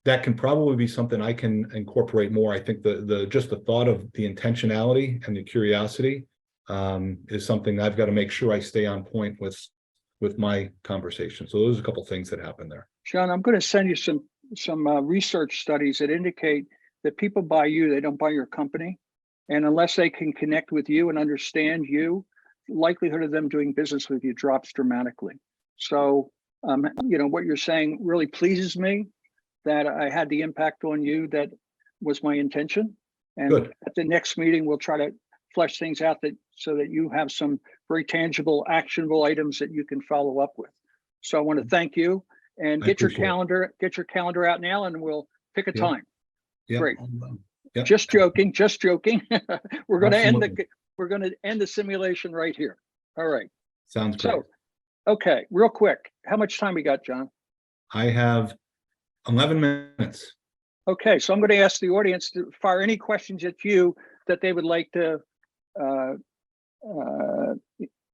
that can probably be something I can incorporate more. I think just the thought of the intentionality and the curiosity is something I've got to make sure I stay on point with my conversation. So those are a couple of things that happen there. John, I'm going to send you some research studies that indicate that people buy you, they don't buy your company. And unless they can connect with you and understand you, the likelihood of them doing business with you drops dramatically. So, what you're saying really pleases me, that I had the impact on you that was my intention. And Good. At the next meeting, we'll try to flesh things out so that you have some very tangible, actionable items that you can follow up with. So I want to thank you and get your calendar out now, and we'll pick a time. Yeah. Great. Yeah. Just joking. We're going to end the simulation right here. All right. Sounds great. So, okay, real quick. How much time we got, John? I have 11 minutes. Okay, so I'm going to ask the audience to fire any questions at you that they would like to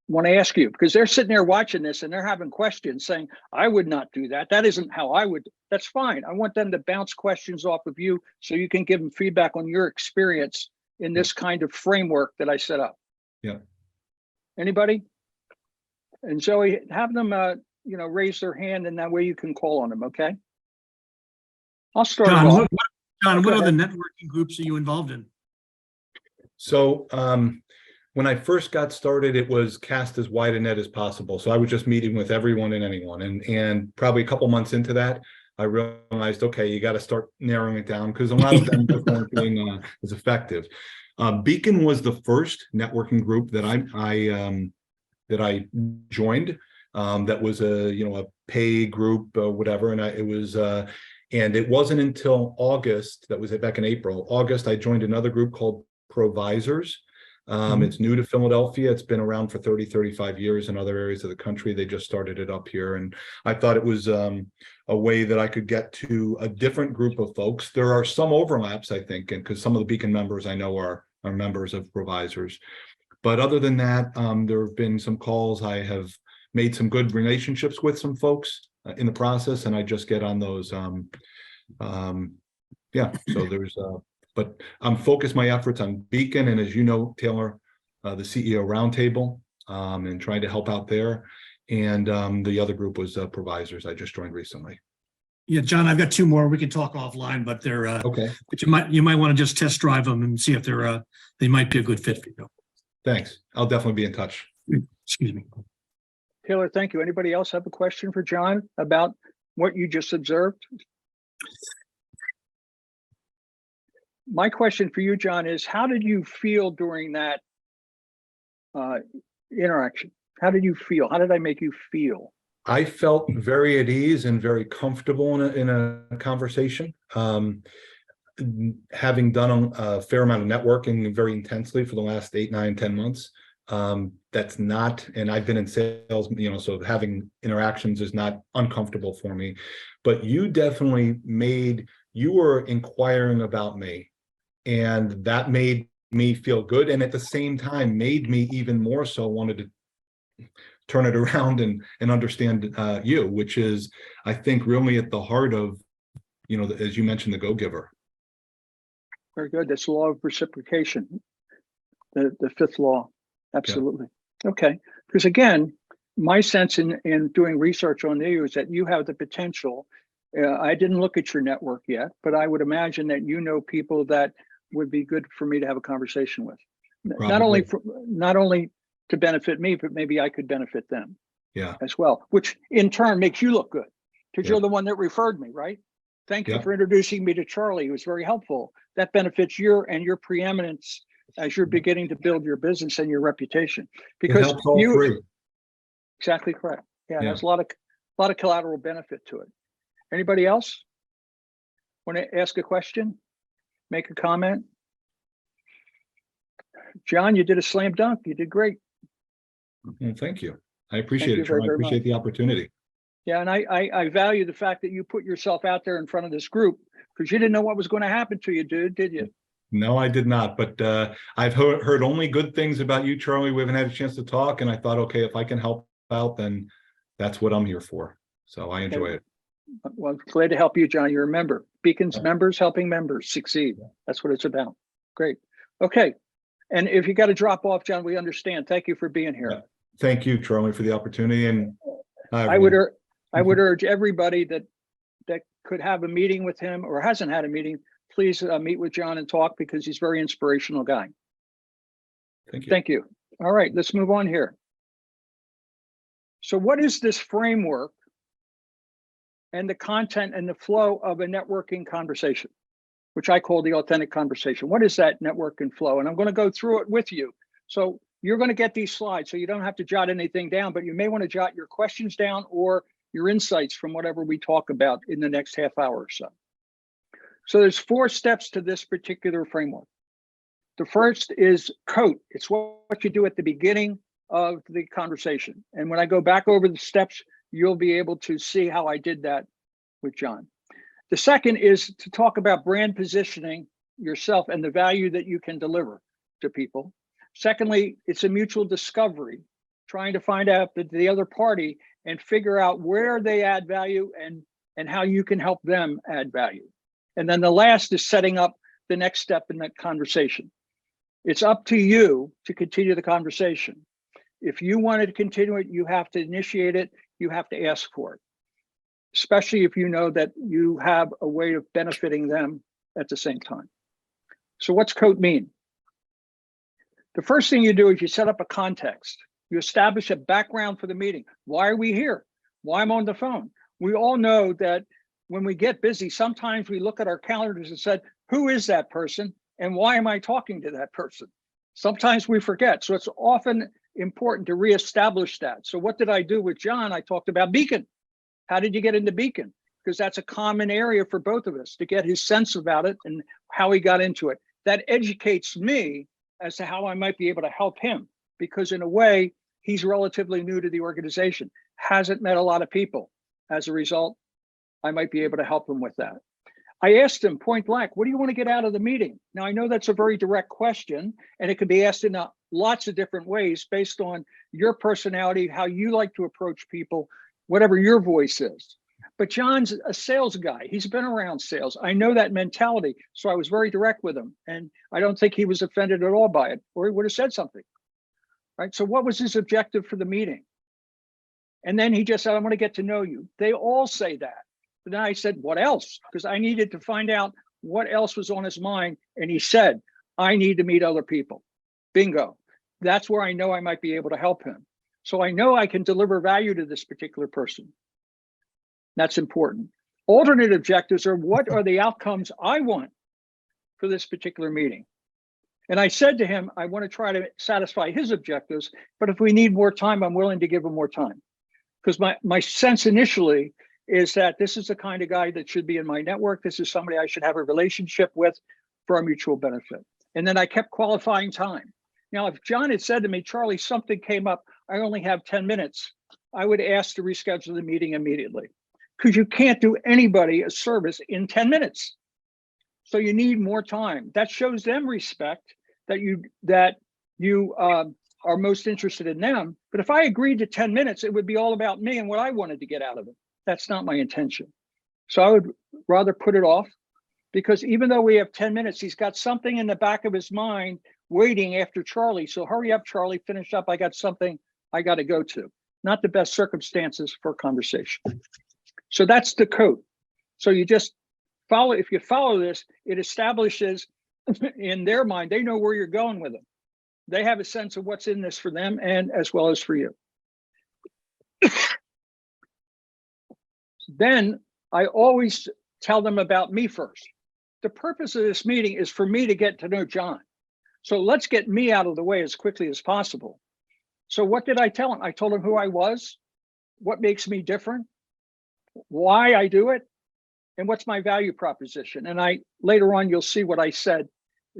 want to ask you, because they're sitting there watching this and they're having questions saying, I would not do that. That isn't how I would. That's fine. I want them to bounce questions off of you so you can give them feedback on your experience in this kind of framework that I set up. Yeah. Anybody? And Zoe, have them raise their hand, and that way you can call on them. Okay. I'll start. John, what other networking groups are you involved in? So when I first got started, it was cast as wide a net as possible. So I was just meeting with everyone and anyone. And probably a couple months into that, I realized, okay, you got to start narrowing it down because a lot of them just weren't being as effective. Beacon was the first networking group that I joined. That was a pay group, whatever, and it wasn't until August, that was back in April, August, I joined another group called Provisors. It's new to Philadelphia. It's been around for 35 years in other areas of the country. They just started it up here. And I thought it was a way that I could get to a different group of folks. There are some overlaps, I think, and because some of the Beacon members I know are members of Provisors. But other than that, there have been some calls. I have made some good relationships with some folks in the process, and I just get on those. So there's but I'm focused my efforts on Beacon, and as you know, Taylor, the CEO Roundtable, and trying to help out there. And the other group was Provisors. I just joined recently. Yeah, John, I've got two more. We can talk offline, but they're Okay, but you might want to just test drive them and see if they might be a good fit for you. thanks. I'll definitely be in touch. Excuse me. Taylor, thank you. Anybody else have a question for John about what you just observed? My question for you, John, is how did you feel during that interaction? How did you feel? How did I make you feel? I felt very at ease and very comfortable in a conversation. Having done a fair amount of networking very intensely for the last 8, 9, 10 months, that's not, and I've been in sales, so having interactions is not uncomfortable for me. But you definitely you were inquiring about me, and that made me feel good, and at the same time made me even more so wanted to turn it around and understand you, which is, I think, really at the heart of, as you mentioned, the go-giver. Very good. That's the law of reciprocation, the fifth law. Absolutely. Yeah. Okay. Because again, my sense in doing research on you is that you have the potential. I didn't look at your network yet, but I would imagine that people that would be good for me to have a conversation with. Probably. Not only to benefit me, but maybe I could benefit them. Yeah. As well, which in turn makes you look good because Yeah. you're the one that referred me, right? Thank you Yeah. for introducing me to Charlie. It was very helpful. That benefits your preeminence as you're beginning to build your business and your reputation. Because it helps all three. Exactly correct. Yeah, Yeah. there's a lot of collateral benefit to it. Anybody else want to ask a question? Make a comment? John, you did a slam dunk. You did great. Well, thank you. I appreciate you it, Charlie. I very appreciate much. the opportunity. Yeah, and I value the fact that you put yourself out there in front of this group because you didn't know what was going to happen to you, dude, did you? No, I did not. But I've heard only good things about you, Charlie. We haven't had a chance to talk, and I thought, okay, if I can help out, then that's what I'm here for. So I enjoy it. Well, glad to help you, John. You're a member. Beacon's members helping members succeed. That's what it's about. Great. Okay. And if you got to drop off, John, we understand. Thank you for being here. Yeah. Thank you, Charlie, for the opportunity. And I would urge everybody that could have a meeting with him or hasn't had a meeting, please meet with John and talk because he's a very inspirational guy. Thank you. Thank you. All right, let's move on here. So what is this framework and the content and the flow of a networking conversation, which I call the authentic conversation? What is that network and flow? And I'm going to go through it with you. So you're going to get these slides, so you don't have to jot anything down, but you may want to jot your questions down or your insights from whatever we talk about in the next half hour or so. So there's 4 steps to this particular framework. The first is quote. It's what you do at the beginning of the conversation. And when I go back over the steps, you'll be able to see how I did that with John. The second is to talk about brand positioning yourself and the value that you can deliver to people. Secondly, it's a mutual discovery, trying to find out the other party and figure out where they add value and how you can help them add value. And then the last is setting up the next step in that conversation. It's up to you to continue the conversation. If you wanted to continue it, you have to initiate it. You have to ask for it, especially if you know that you have a way of benefiting them at the same time. So what's code mean? The first thing you do is you set up a context. You establish a background for the meeting. Why are we here? Why am I on the phone? We all know that when we get busy, sometimes we look at our calendars and said, who is that person? And why am I talking to that person? Sometimes we forget. So it's often important to reestablish that. So what did I do with John? I talked about Beacon. How did you get into Beacon? Because that's a common area for both of us to get his sense about it and how he got into it. That educates me as to how I might be able to help him, because in a way, he's relatively new to the organization, hasn't met a lot of people. As a result, I might be able to help him with that. I asked him point blank, what do you want to get out of the meeting? Now, I know that's a very direct question, and it can be asked in lots of different ways based on your personality, how you like to approach people, whatever your voice is. But John's a sales guy. He's been around sales. I know that mentality. So I was very direct with him. And I don't think he was offended at all by it, or he would have said something. Right. So what was his objective for the meeting? And then he just said, I want to get to know you. They all say that. But then I said, what else? Because I needed to find out what else was on his mind. And he said, I need to meet other people. Bingo. That's where I know I might be able to help him. So I know I can deliver value to this particular person. That's important. Alternate objectives are, what are the outcomes I want for this particular meeting? And I said to him, I want to try to satisfy his objectives, but if we need more time, I'm willing to give him more time. Because my sense initially is that this is the kind of guy that should be in my network. This is somebody I should have a relationship with for our mutual benefit. And then I kept qualifying time. Now, if John had said to me, Charlie, something came up, I only have 10 minutes, I would ask to reschedule the meeting immediately, because you can't do anybody a service in 10 minutes. So you need more time. That shows them respect, that you are most interested in them. But if I agreed to 10 minutes, it would be all about me and what I wanted to get out of it. That's not my intention. So I would rather put it off, because even though we have 10 minutes, he's got something in the back of his mind waiting after Charlie. So hurry up, Charlie, finish up. I got something I got to go to. Not the best circumstances for conversation. So that's the code. So you just follow. If you follow this, it establishes in their mind, they know where you're going with them. They have a sense of what's in this for them and as well as for you. Then I always tell them about me first. The purpose of this meeting is for me to get to know John. So let's get me out of the way as quickly as possible. So what did I tell him? I told him who I was, what makes me different, why I do it, and what's my value proposition. And later on, you'll see what I said.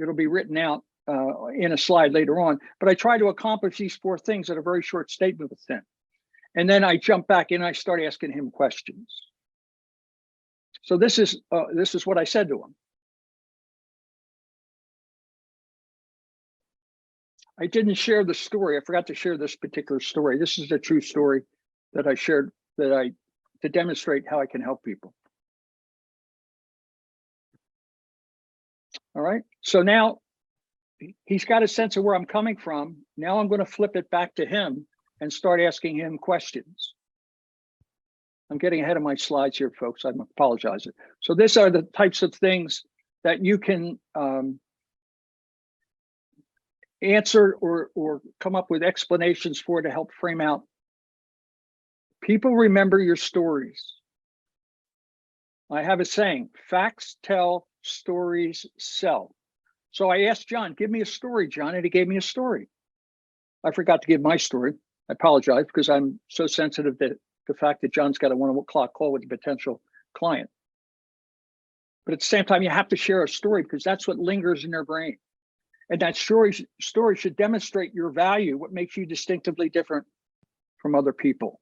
It'll be written out in a slide later on, but I try to accomplish these 4 things in a very short statement with him. And then I jump back in and I start asking him questions. So this is what I said to him. I didn't share the story. I forgot to share this particular story. This is a true story that I shared to demonstrate how I can help people. All right. So now he's got a sense of where I'm coming from. Now I'm going to flip it back to him and start asking him questions. I'm getting ahead of my slides here, folks. I apologize. So these are the types of things that you can answer or come up with explanations for to help frame out. People remember your stories. I have a saying, facts tell, stories sell. So I asked John, give me a story, John, and he gave me a story. I forgot to give my story. I apologize, because I'm so sensitive to the fact that John's got a 1 o'clock call with a potential client. But at the same time, you have to share a story, because that's what lingers in their brain. And that story should demonstrate your value, what makes you distinctively different from other people.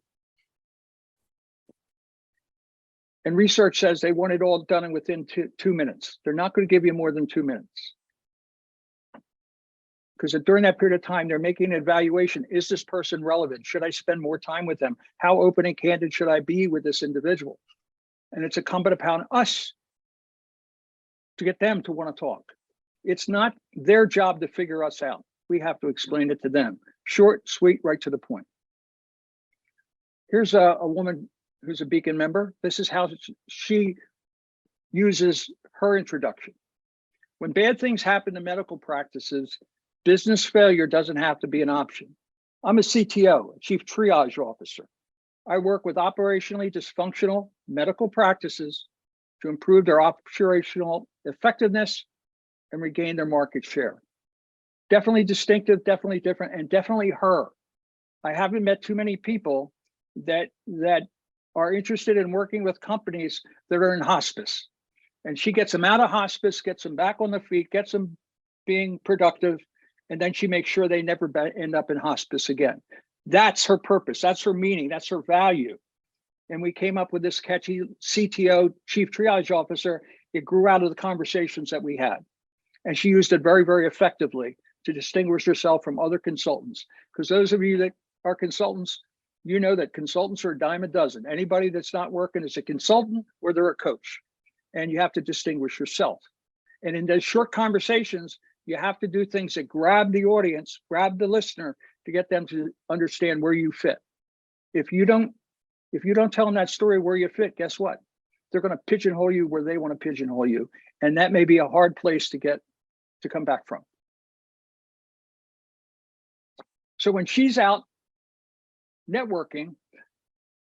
And research says they want it all done within 2 minutes. They're not going to give you more than 2 minutes. Because during that period of time, they're making an evaluation. Is this person relevant? Should I spend more time with them? How open and candid should I be with this individual? And it's incumbent upon us to get them to want to talk. It's not their job to figure us out. We have to explain it to them. Short, sweet, right to the point. Here's a woman who's a Beacon member. This is how she uses her introduction. When bad things happen to medical practices, business failure doesn't have to be an option. I'm a CTO, a Chief Triage Officer. I work with operationally dysfunctional medical practices to improve their operational effectiveness and regain their market share. Definitely distinctive, definitely different, and definitely her. I haven't met too many people that are interested in working with companies that are in hospice. And she gets them out of hospice, gets them back on their feet, gets them being productive, and then she makes sure they never end up in hospice again. That's her purpose, that's her meaning, that's her value. And we came up with this catchy CTO, Chief Triage Officer. It grew out of the conversations that we had. And she used it very, very effectively to distinguish herself from other consultants. Because those of you that are consultants, you know that consultants are a dime a dozen. Anybody that's not working is a consultant or they're a coach. And you have to distinguish yourself. And in those short conversations, you have to do things that grab the audience, grab the listener to get them to understand where you fit. If you don't tell them that story where you fit, guess what? they're going to pigeonhole you where they want to pigeonhole you. And that may be a hard place to come back from. So when she's out networking,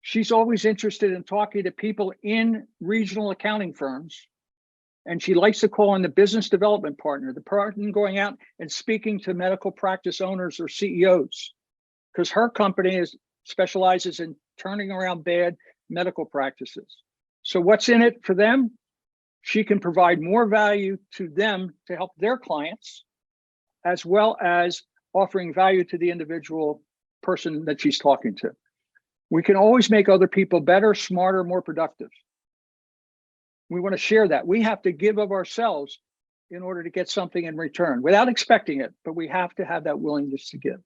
she's always interested in talking to people in regional accounting firms. And she likes to call on the business development partner, the partner going out and speaking to medical practice owners or CEOs, because her company specializes in turning around bad medical practices. So what's in it for them? She can provide more value to them to help their clients, as well as offering value to the individual person that she's talking to. We can always make other people better, smarter, more productive. We want to share that. We have to give of ourselves in order to get something in return without expecting it, but we have to have that willingness to give.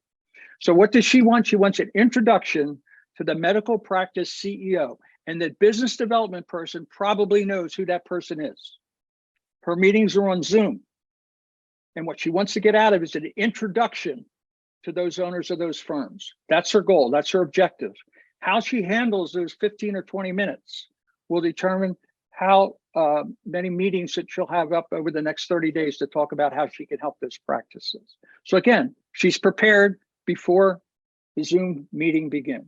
So what does she want? She wants an introduction to the medical practice CEO, and that business development person probably knows who that person is. Her meetings are on Zoom. And what she wants to get out of is an introduction to those owners of those firms. That's her goal. That's her objective. How she handles those 15 or 20 minutes will determine how many meetings that she'll have up over the next 30 days to talk about how she can help those practices. So again, she's prepared before the Zoom meeting begins.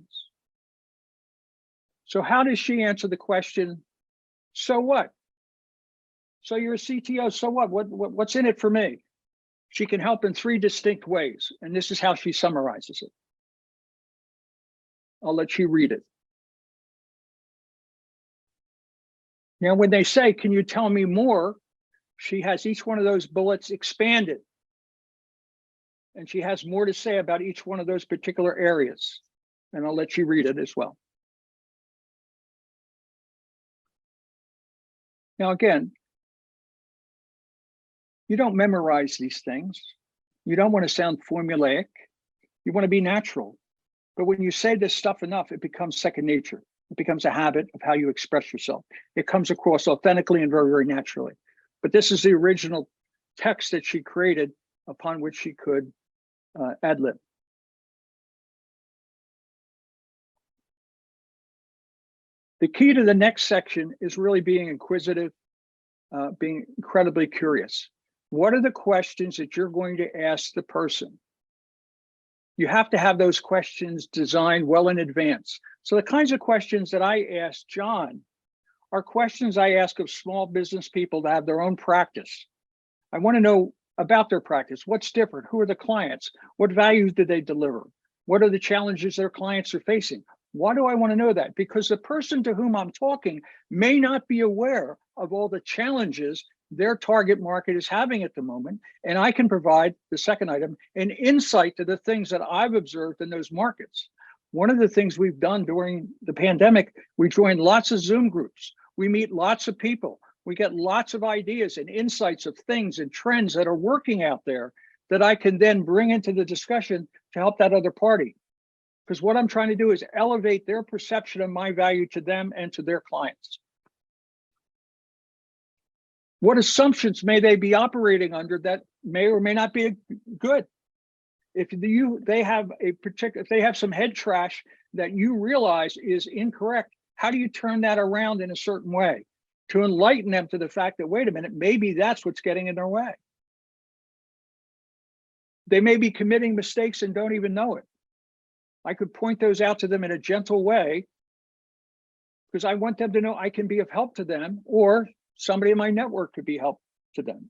So how does she answer the question, so what? So you're a CTO, so what? What's in it for me? She can help in 3 distinct ways, and this is how she summarizes it. I'll let you read it. Now, when they say, can you tell me more? She has each one of those bullets expanded. And she has more to say about each one of those particular areas. And I'll let you read it as well. Now, again, you don't memorize these things. You don't want to sound formulaic. You want to be natural. But when you say this stuff enough, it becomes second nature. It becomes a habit of how you express yourself. It comes across authentically and very, very naturally. But this is the original text that she created upon which she could ad lib. The key to the next section is really being inquisitive, being incredibly curious. What are the questions that you're going to ask the person? You have to have those questions designed well in advance. So the kinds of questions that I asked John are questions I ask of small business people that have their own practice. I want to know about their practice. What's different? Who are the clients? What values do they deliver? What are the challenges their clients are facing? Why do I want to know that? Because the person to whom I'm talking may not be aware of all the challenges their target market is having at the moment. And I can provide, the second item, an insight to the things that I've observed in those markets. One of the things we've done during the pandemic, we joined lots of Zoom groups. We meet lots of people. We get lots of ideas and insights of things and trends that are working out there that I can then bring into the discussion to help that other party. Because what I'm trying to do is elevate their perception of my value to them and to their clients. What assumptions may they be operating under that may or may not be good? If they have some head trash that you realize is incorrect, how do you turn that around in a certain way to enlighten them to the fact that, wait a minute, maybe that's what's getting in their way? They may be committing mistakes and don't even know it. I could point those out to them in a gentle way because I want them to know I can be of help to them, or somebody in my network could be help to them.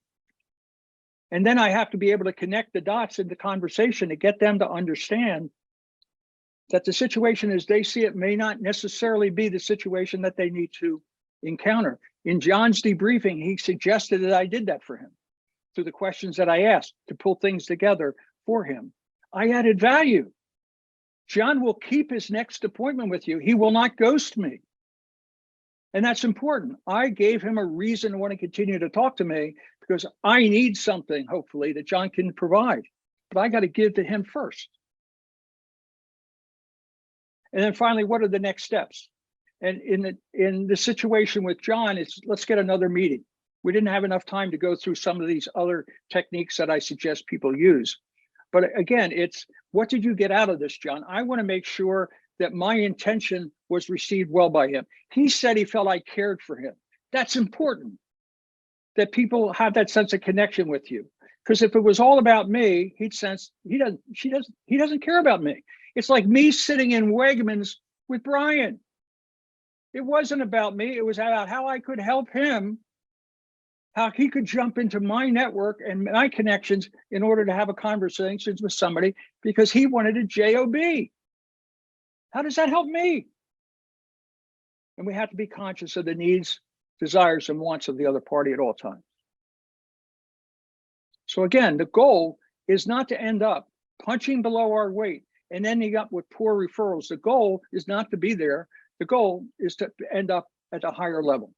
And then I have to be able to connect the dots in the conversation to get them to understand that the situation as they see it may not necessarily be the situation that they need to encounter. In John's debriefing, he suggested that I did that for him through the questions that I asked to pull things together for him. I added value. John will keep his next appointment with you. He will not ghost me. And that's important. I gave him a reason to want to continue to talk to me because I need something, hopefully, that John can provide. But I got to give to him first. And then finally, what are the next steps? And in the situation with John, it's let's get another meeting. We didn't have enough time to go through some of these other techniques that I suggest people use. But again, it's what did you get out of this, John? I want to make sure that my intention was received well by him. He said he felt I cared for him. That's important, that people have that sense of connection with you. Because if it was all about me, he'd sense he doesn't care about me. It's like me sitting in Wegmans with Brian. It wasn't about me. It was about how I could help him, how he could jump into my network and my connections in order to have a conversation with somebody because he wanted a job. How does that help me? And we have to be conscious of the needs, desires, and wants of the other party at all times. So again, the goal is not to end up punching below our weight and ending up with poor referrals. The goal is not to be there. The goal is to end up at a higher level.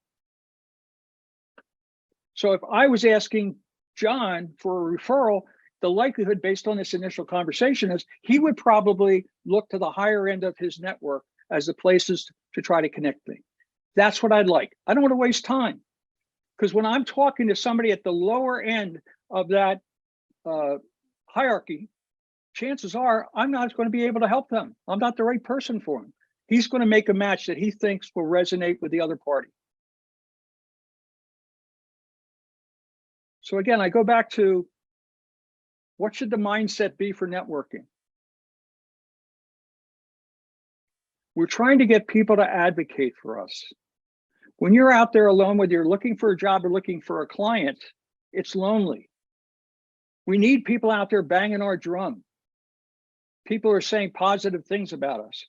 So if I was asking John for a referral, the likelihood based on this initial conversation is he would probably look to the higher end of his network as the places to try to connect me. That's what I'd like. I don't want to waste time, because when I'm talking to somebody at the lower end of that hierarchy, chances are I'm not going to be able to help them. I'm not the right person for him. He's going to make a match that he thinks will resonate with the other party. So again, I go back to what should the mindset be for networking? We're trying to get people to advocate for us. When you're out there alone, whether you're looking for a job or looking for a client, it's lonely. We need people out there banging our drum. People are saying positive things about us.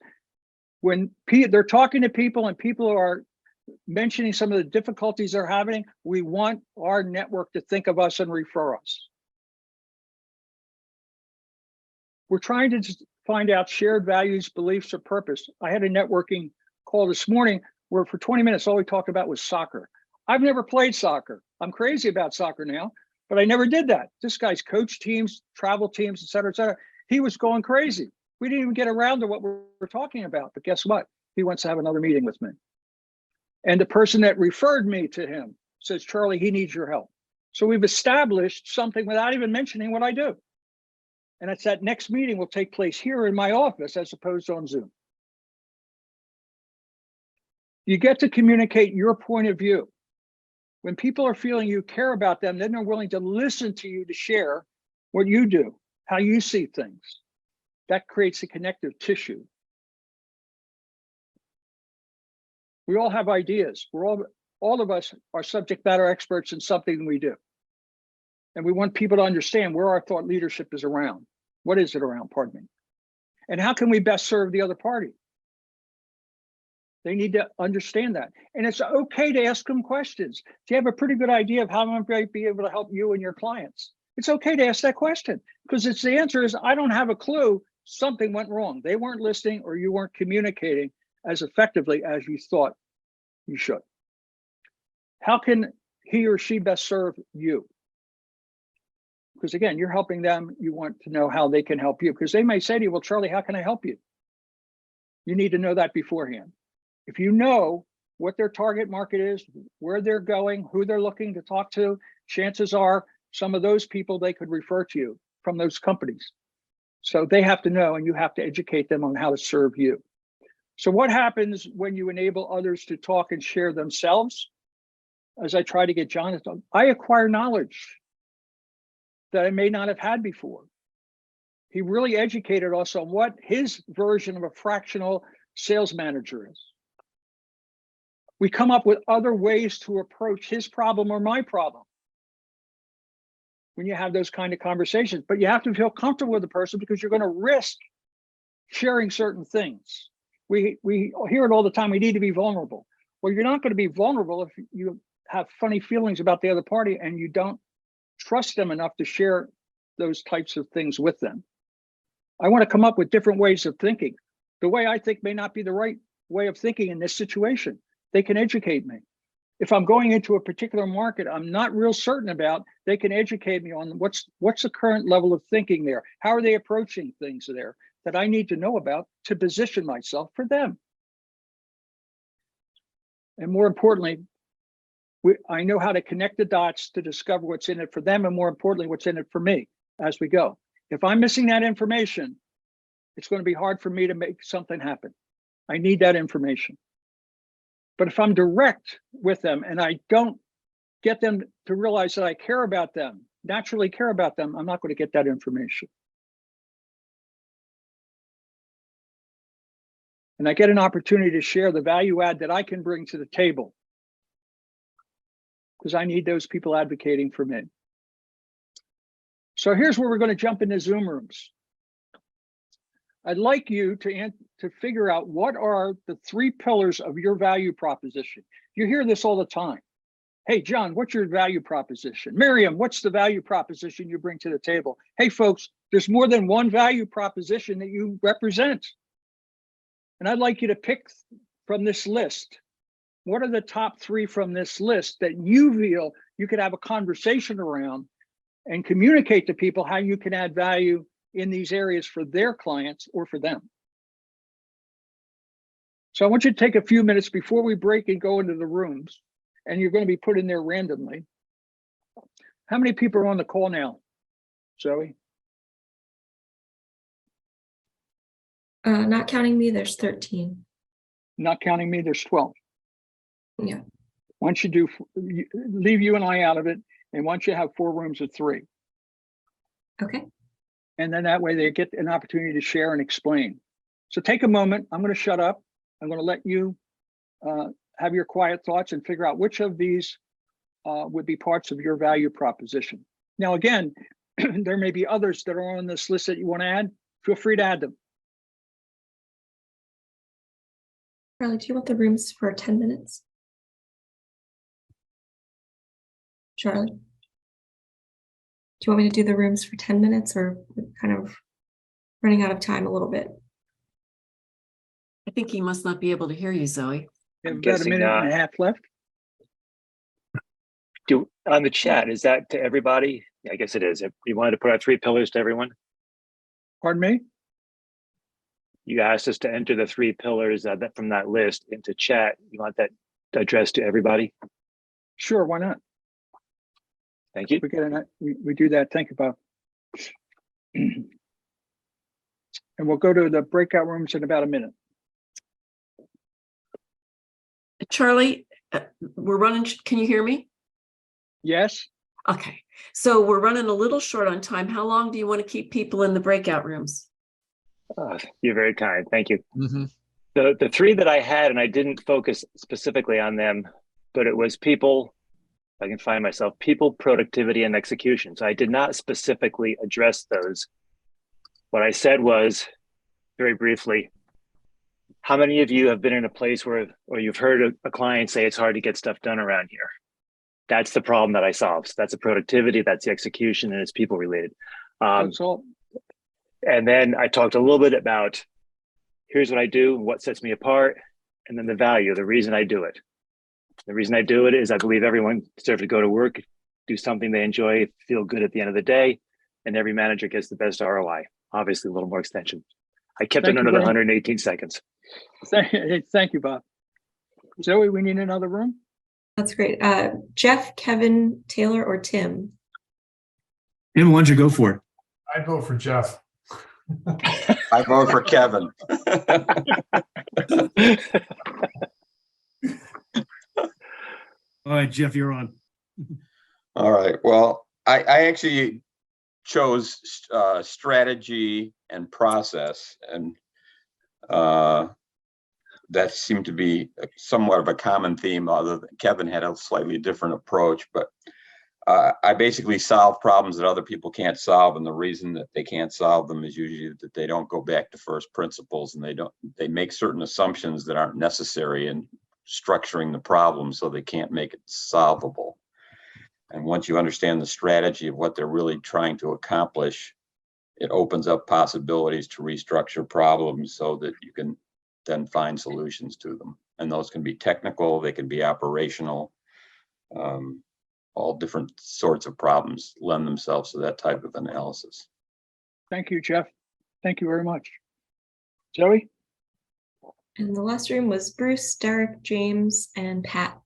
When they're talking to people and people are mentioning some of the difficulties they're having, we want our network to think of us and refer us. We're trying to find out shared values, beliefs, or purpose. I had a networking call this morning where for 20 minutes, all we talked about was soccer. I've never played soccer. I'm crazy about soccer now, but I never did that. This guy's coach teams, travel teams, et cetera, et cetera. He was going crazy. We didn't even get around to what we're talking about, but guess what? He wants to have another meeting with me. And the person that referred me to him says, Charlie, he needs your help. So we've established something without even mentioning what I do. And it's that next meeting will take place here in my office as opposed to on Zoom. You get to communicate your point of view. When people are feeling you care about them, then they're willing to listen to you to share what you do, how you see things. That creates a connective tissue. We all have ideas. All of us are subject matter experts in something we do. And we want people to understand where our thought leadership is around. What is it around, pardon me? And how can we best serve the other party? They need to understand that. And it's okay to ask them questions. Do you have a pretty good idea of how I might be able to help you and your clients? It's okay to ask that question, because it's the answer is, I don't have a clue. Something went wrong. They weren't listening, or you weren't communicating as effectively as you thought you should. How can he or she best serve you? Because again, you're helping them. You want to know how they can help you, because they may say to you, well, Charlie, how can I help you? You need to know that beforehand. If you know what their target market is, where they're going, who they're looking to talk to, chances are some of those people they could refer to you from those companies. So they have to know, and you have to educate them on how to serve you. So what happens when you enable others to talk and share themselves? As I try to get Jonathan, I acquire knowledge that I may not have had before. He really educated us on what his version of a fractional sales manager is. We come up with other ways to approach his problem or my problem when you have those kind of conversations. But you have to feel comfortable with the person, because you're going to risk sharing certain things. We hear it all the time. We need to be vulnerable. Well, you're not going to be vulnerable if you have funny feelings about the other party and you don't trust them enough to share those types of things with them. I want to come up with different ways of thinking. The way I think may not be the right way of thinking in this situation. They can educate me. If I'm going into a particular market I'm not real certain about, they can educate me on what's the current level of thinking there. How are they approaching things there that I need to know about to position myself for them? And more importantly, I know how to connect the dots to discover what's in it for them, and more importantly, what's in it for me as we go. If I'm missing that information, it's going to be hard for me to make something happen. I need that information. But if I'm direct with them and I don't get them to realize that I care about them, naturally care about them, I'm not going to get that information. And I get an opportunity to share the value add that I can bring to the table, because I need those people advocating for me. So here's where we're going to jump into Zoom rooms. I'd like you to figure out what are the 3 pillars of your value proposition. You hear this all the time. Hey, John, what's your value proposition? Miriam, what's the value proposition you bring to the table? Hey, folks, there's more than one value proposition that you represent. And I'd like you to pick from this list. What are the top 3 from this list that you feel you could have a conversation around and communicate to people how you can add value in these areas for their clients or for them? So I want you to take a few minutes before we break and go into the rooms, and you're going to be put in there randomly. How many people are on the call now, Zoe? Not counting me, there's 13. Not counting me, there's 12. Yeah. Once you do, leave you and I out of it, and once you have 4 rooms of 3. Okay. And then that way they get an opportunity to share and explain. So take a moment. I'm going to shut up. I'm going to let you have your quiet thoughts and figure out which of these would be parts of your value proposition. Now, again, there may be others that are on this list that you want to add. Feel free to add them. Charlie, do you want the rooms for 10 minutes? Charlie? Do you want me to do the rooms for 10 minutes, or kind of running out of time a little bit? I think he must not be able to hear you, Zoe. You have about a minute and a half left. On the chat, is that to everybody? Yeah, I guess it is. If you wanted to put out 3 pillars to everyone, Pardon me? you asked us to enter the 3 pillars from that list into chat. You want that addressed to everybody? Sure, why not? Thank you. We do that. Thank you, Bob. And we'll go to the breakout rooms in about a minute. Charlie, we're running. Can you hear me? Yes. Okay. So we're running a little short on time. How long do you want to keep people in the breakout rooms? You're very kind. Thank you. Mm-hmm. The 3 that I had, and I didn't focus specifically on them, but it was people, if I can find myself, people, productivity, and execution. So I did not specifically address those. What I said was, very briefly, how many of you have been in a place where, or you've heard a client say it's hard to get stuff done around here? That's the problem that I solved. So that's the productivity, that's the execution, and it's people related. That's all. And then I talked a little bit about, here's what I do, what sets me apart, and then the value, the reason I do it. The reason I do it is I believe everyone deserves to go to work, do something they enjoy, feel good at the end of the day, and every manager gets the best ROI. Obviously, a little more extension. I kept it under the 118 seconds. Thank you, Bob. Zoe, we need another room. That's great. Jeff, Kevin, Taylor, or Tim? Tim, why don't you go for it? I vote for Jeff. I vote for Kevin. All right, Jeff, you're on. All right. Well, I actually chose strategy and process, and that seemed to be somewhat of a common theme, although Kevin had a slightly different approach. But I basically solve problems that other people can't solve, and the reason that they can't solve them is usually that they don't go back to first principles, and they make certain assumptions that aren't necessary in structuring the problem, so they can't make it solvable. And once you understand the strategy of what they're really trying to accomplish, it opens up possibilities to restructure problems so that you can then find solutions to them. And those can be technical, they can be operational. All different sorts of problems lend themselves to that type of analysis. Thank you, Jeff. Thank you very much. Zoe? And the last room was Bruce, Derek, James, and Pat.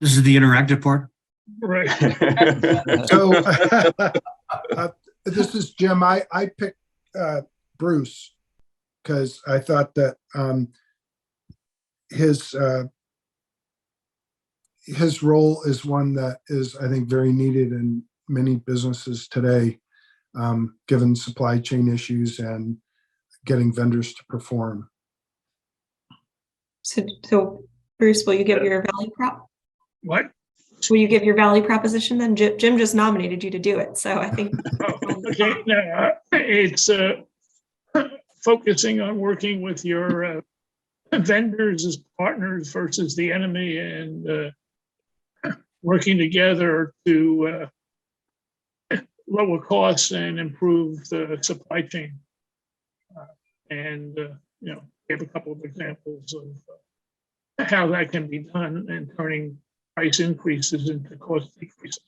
This is the interactive part. Right. So this is Jim. I picked Bruce, because I thought that his role is one that is, I think, very needed in many businesses today, given supply chain issues and getting vendors to perform. So Bruce, will you give your value prop? What? Will you give your value proposition then? Jim just nominated you to do it, so I think. Okay, now it's focusing on working with your vendors as partners versus the enemy, and working together to lower costs and improve the supply chain. And you know, give a couple of examples of how that can be done, and turning price increases into cost decreases.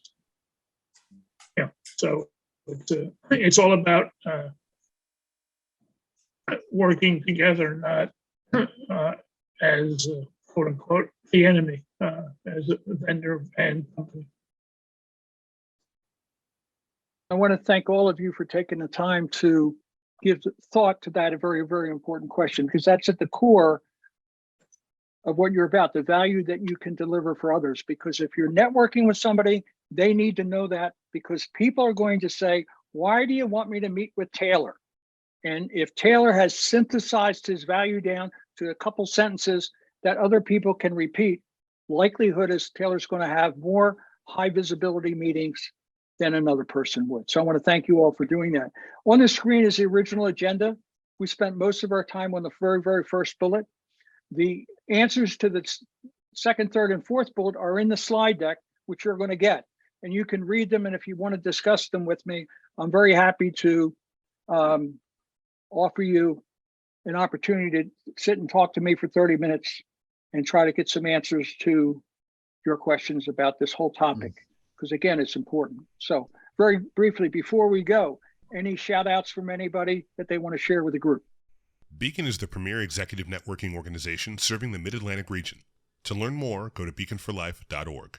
Yeah, so it's all about working together, not as quote unquote the enemy, as a vendor and company. I want to thank all of you for taking the time to give thought to that, a very, very important question, because that's at the core of what you're about, the value that you can deliver for others. Because if you're networking with somebody, they need to know that, because people are going to say, why do you want me to meet with Taylor? And if Taylor has synthesized his value down to a couple sentences that other people can repeat, likelihood is Taylor's going to have more high visibility meetings than another person would. So I want to thank you all for doing that. On the screen is the original agenda. We spent most of our time on the very, very first bullet. The answers to the second, third, and fourth bullet are in the slide deck, which you're going to get. And you can read them. And if you want to discuss them with me, I'm very happy to offer you an opportunity to sit and talk to me for 30 minutes and try to get some answers to your questions about this whole topic. Because again, it's important. So very briefly, before we go, any shout outs from anybody that they want to share with the group? Beacon is the premier executive networking organization serving the Mid-Atlantic region. To learn more, go to beaconforlife.org.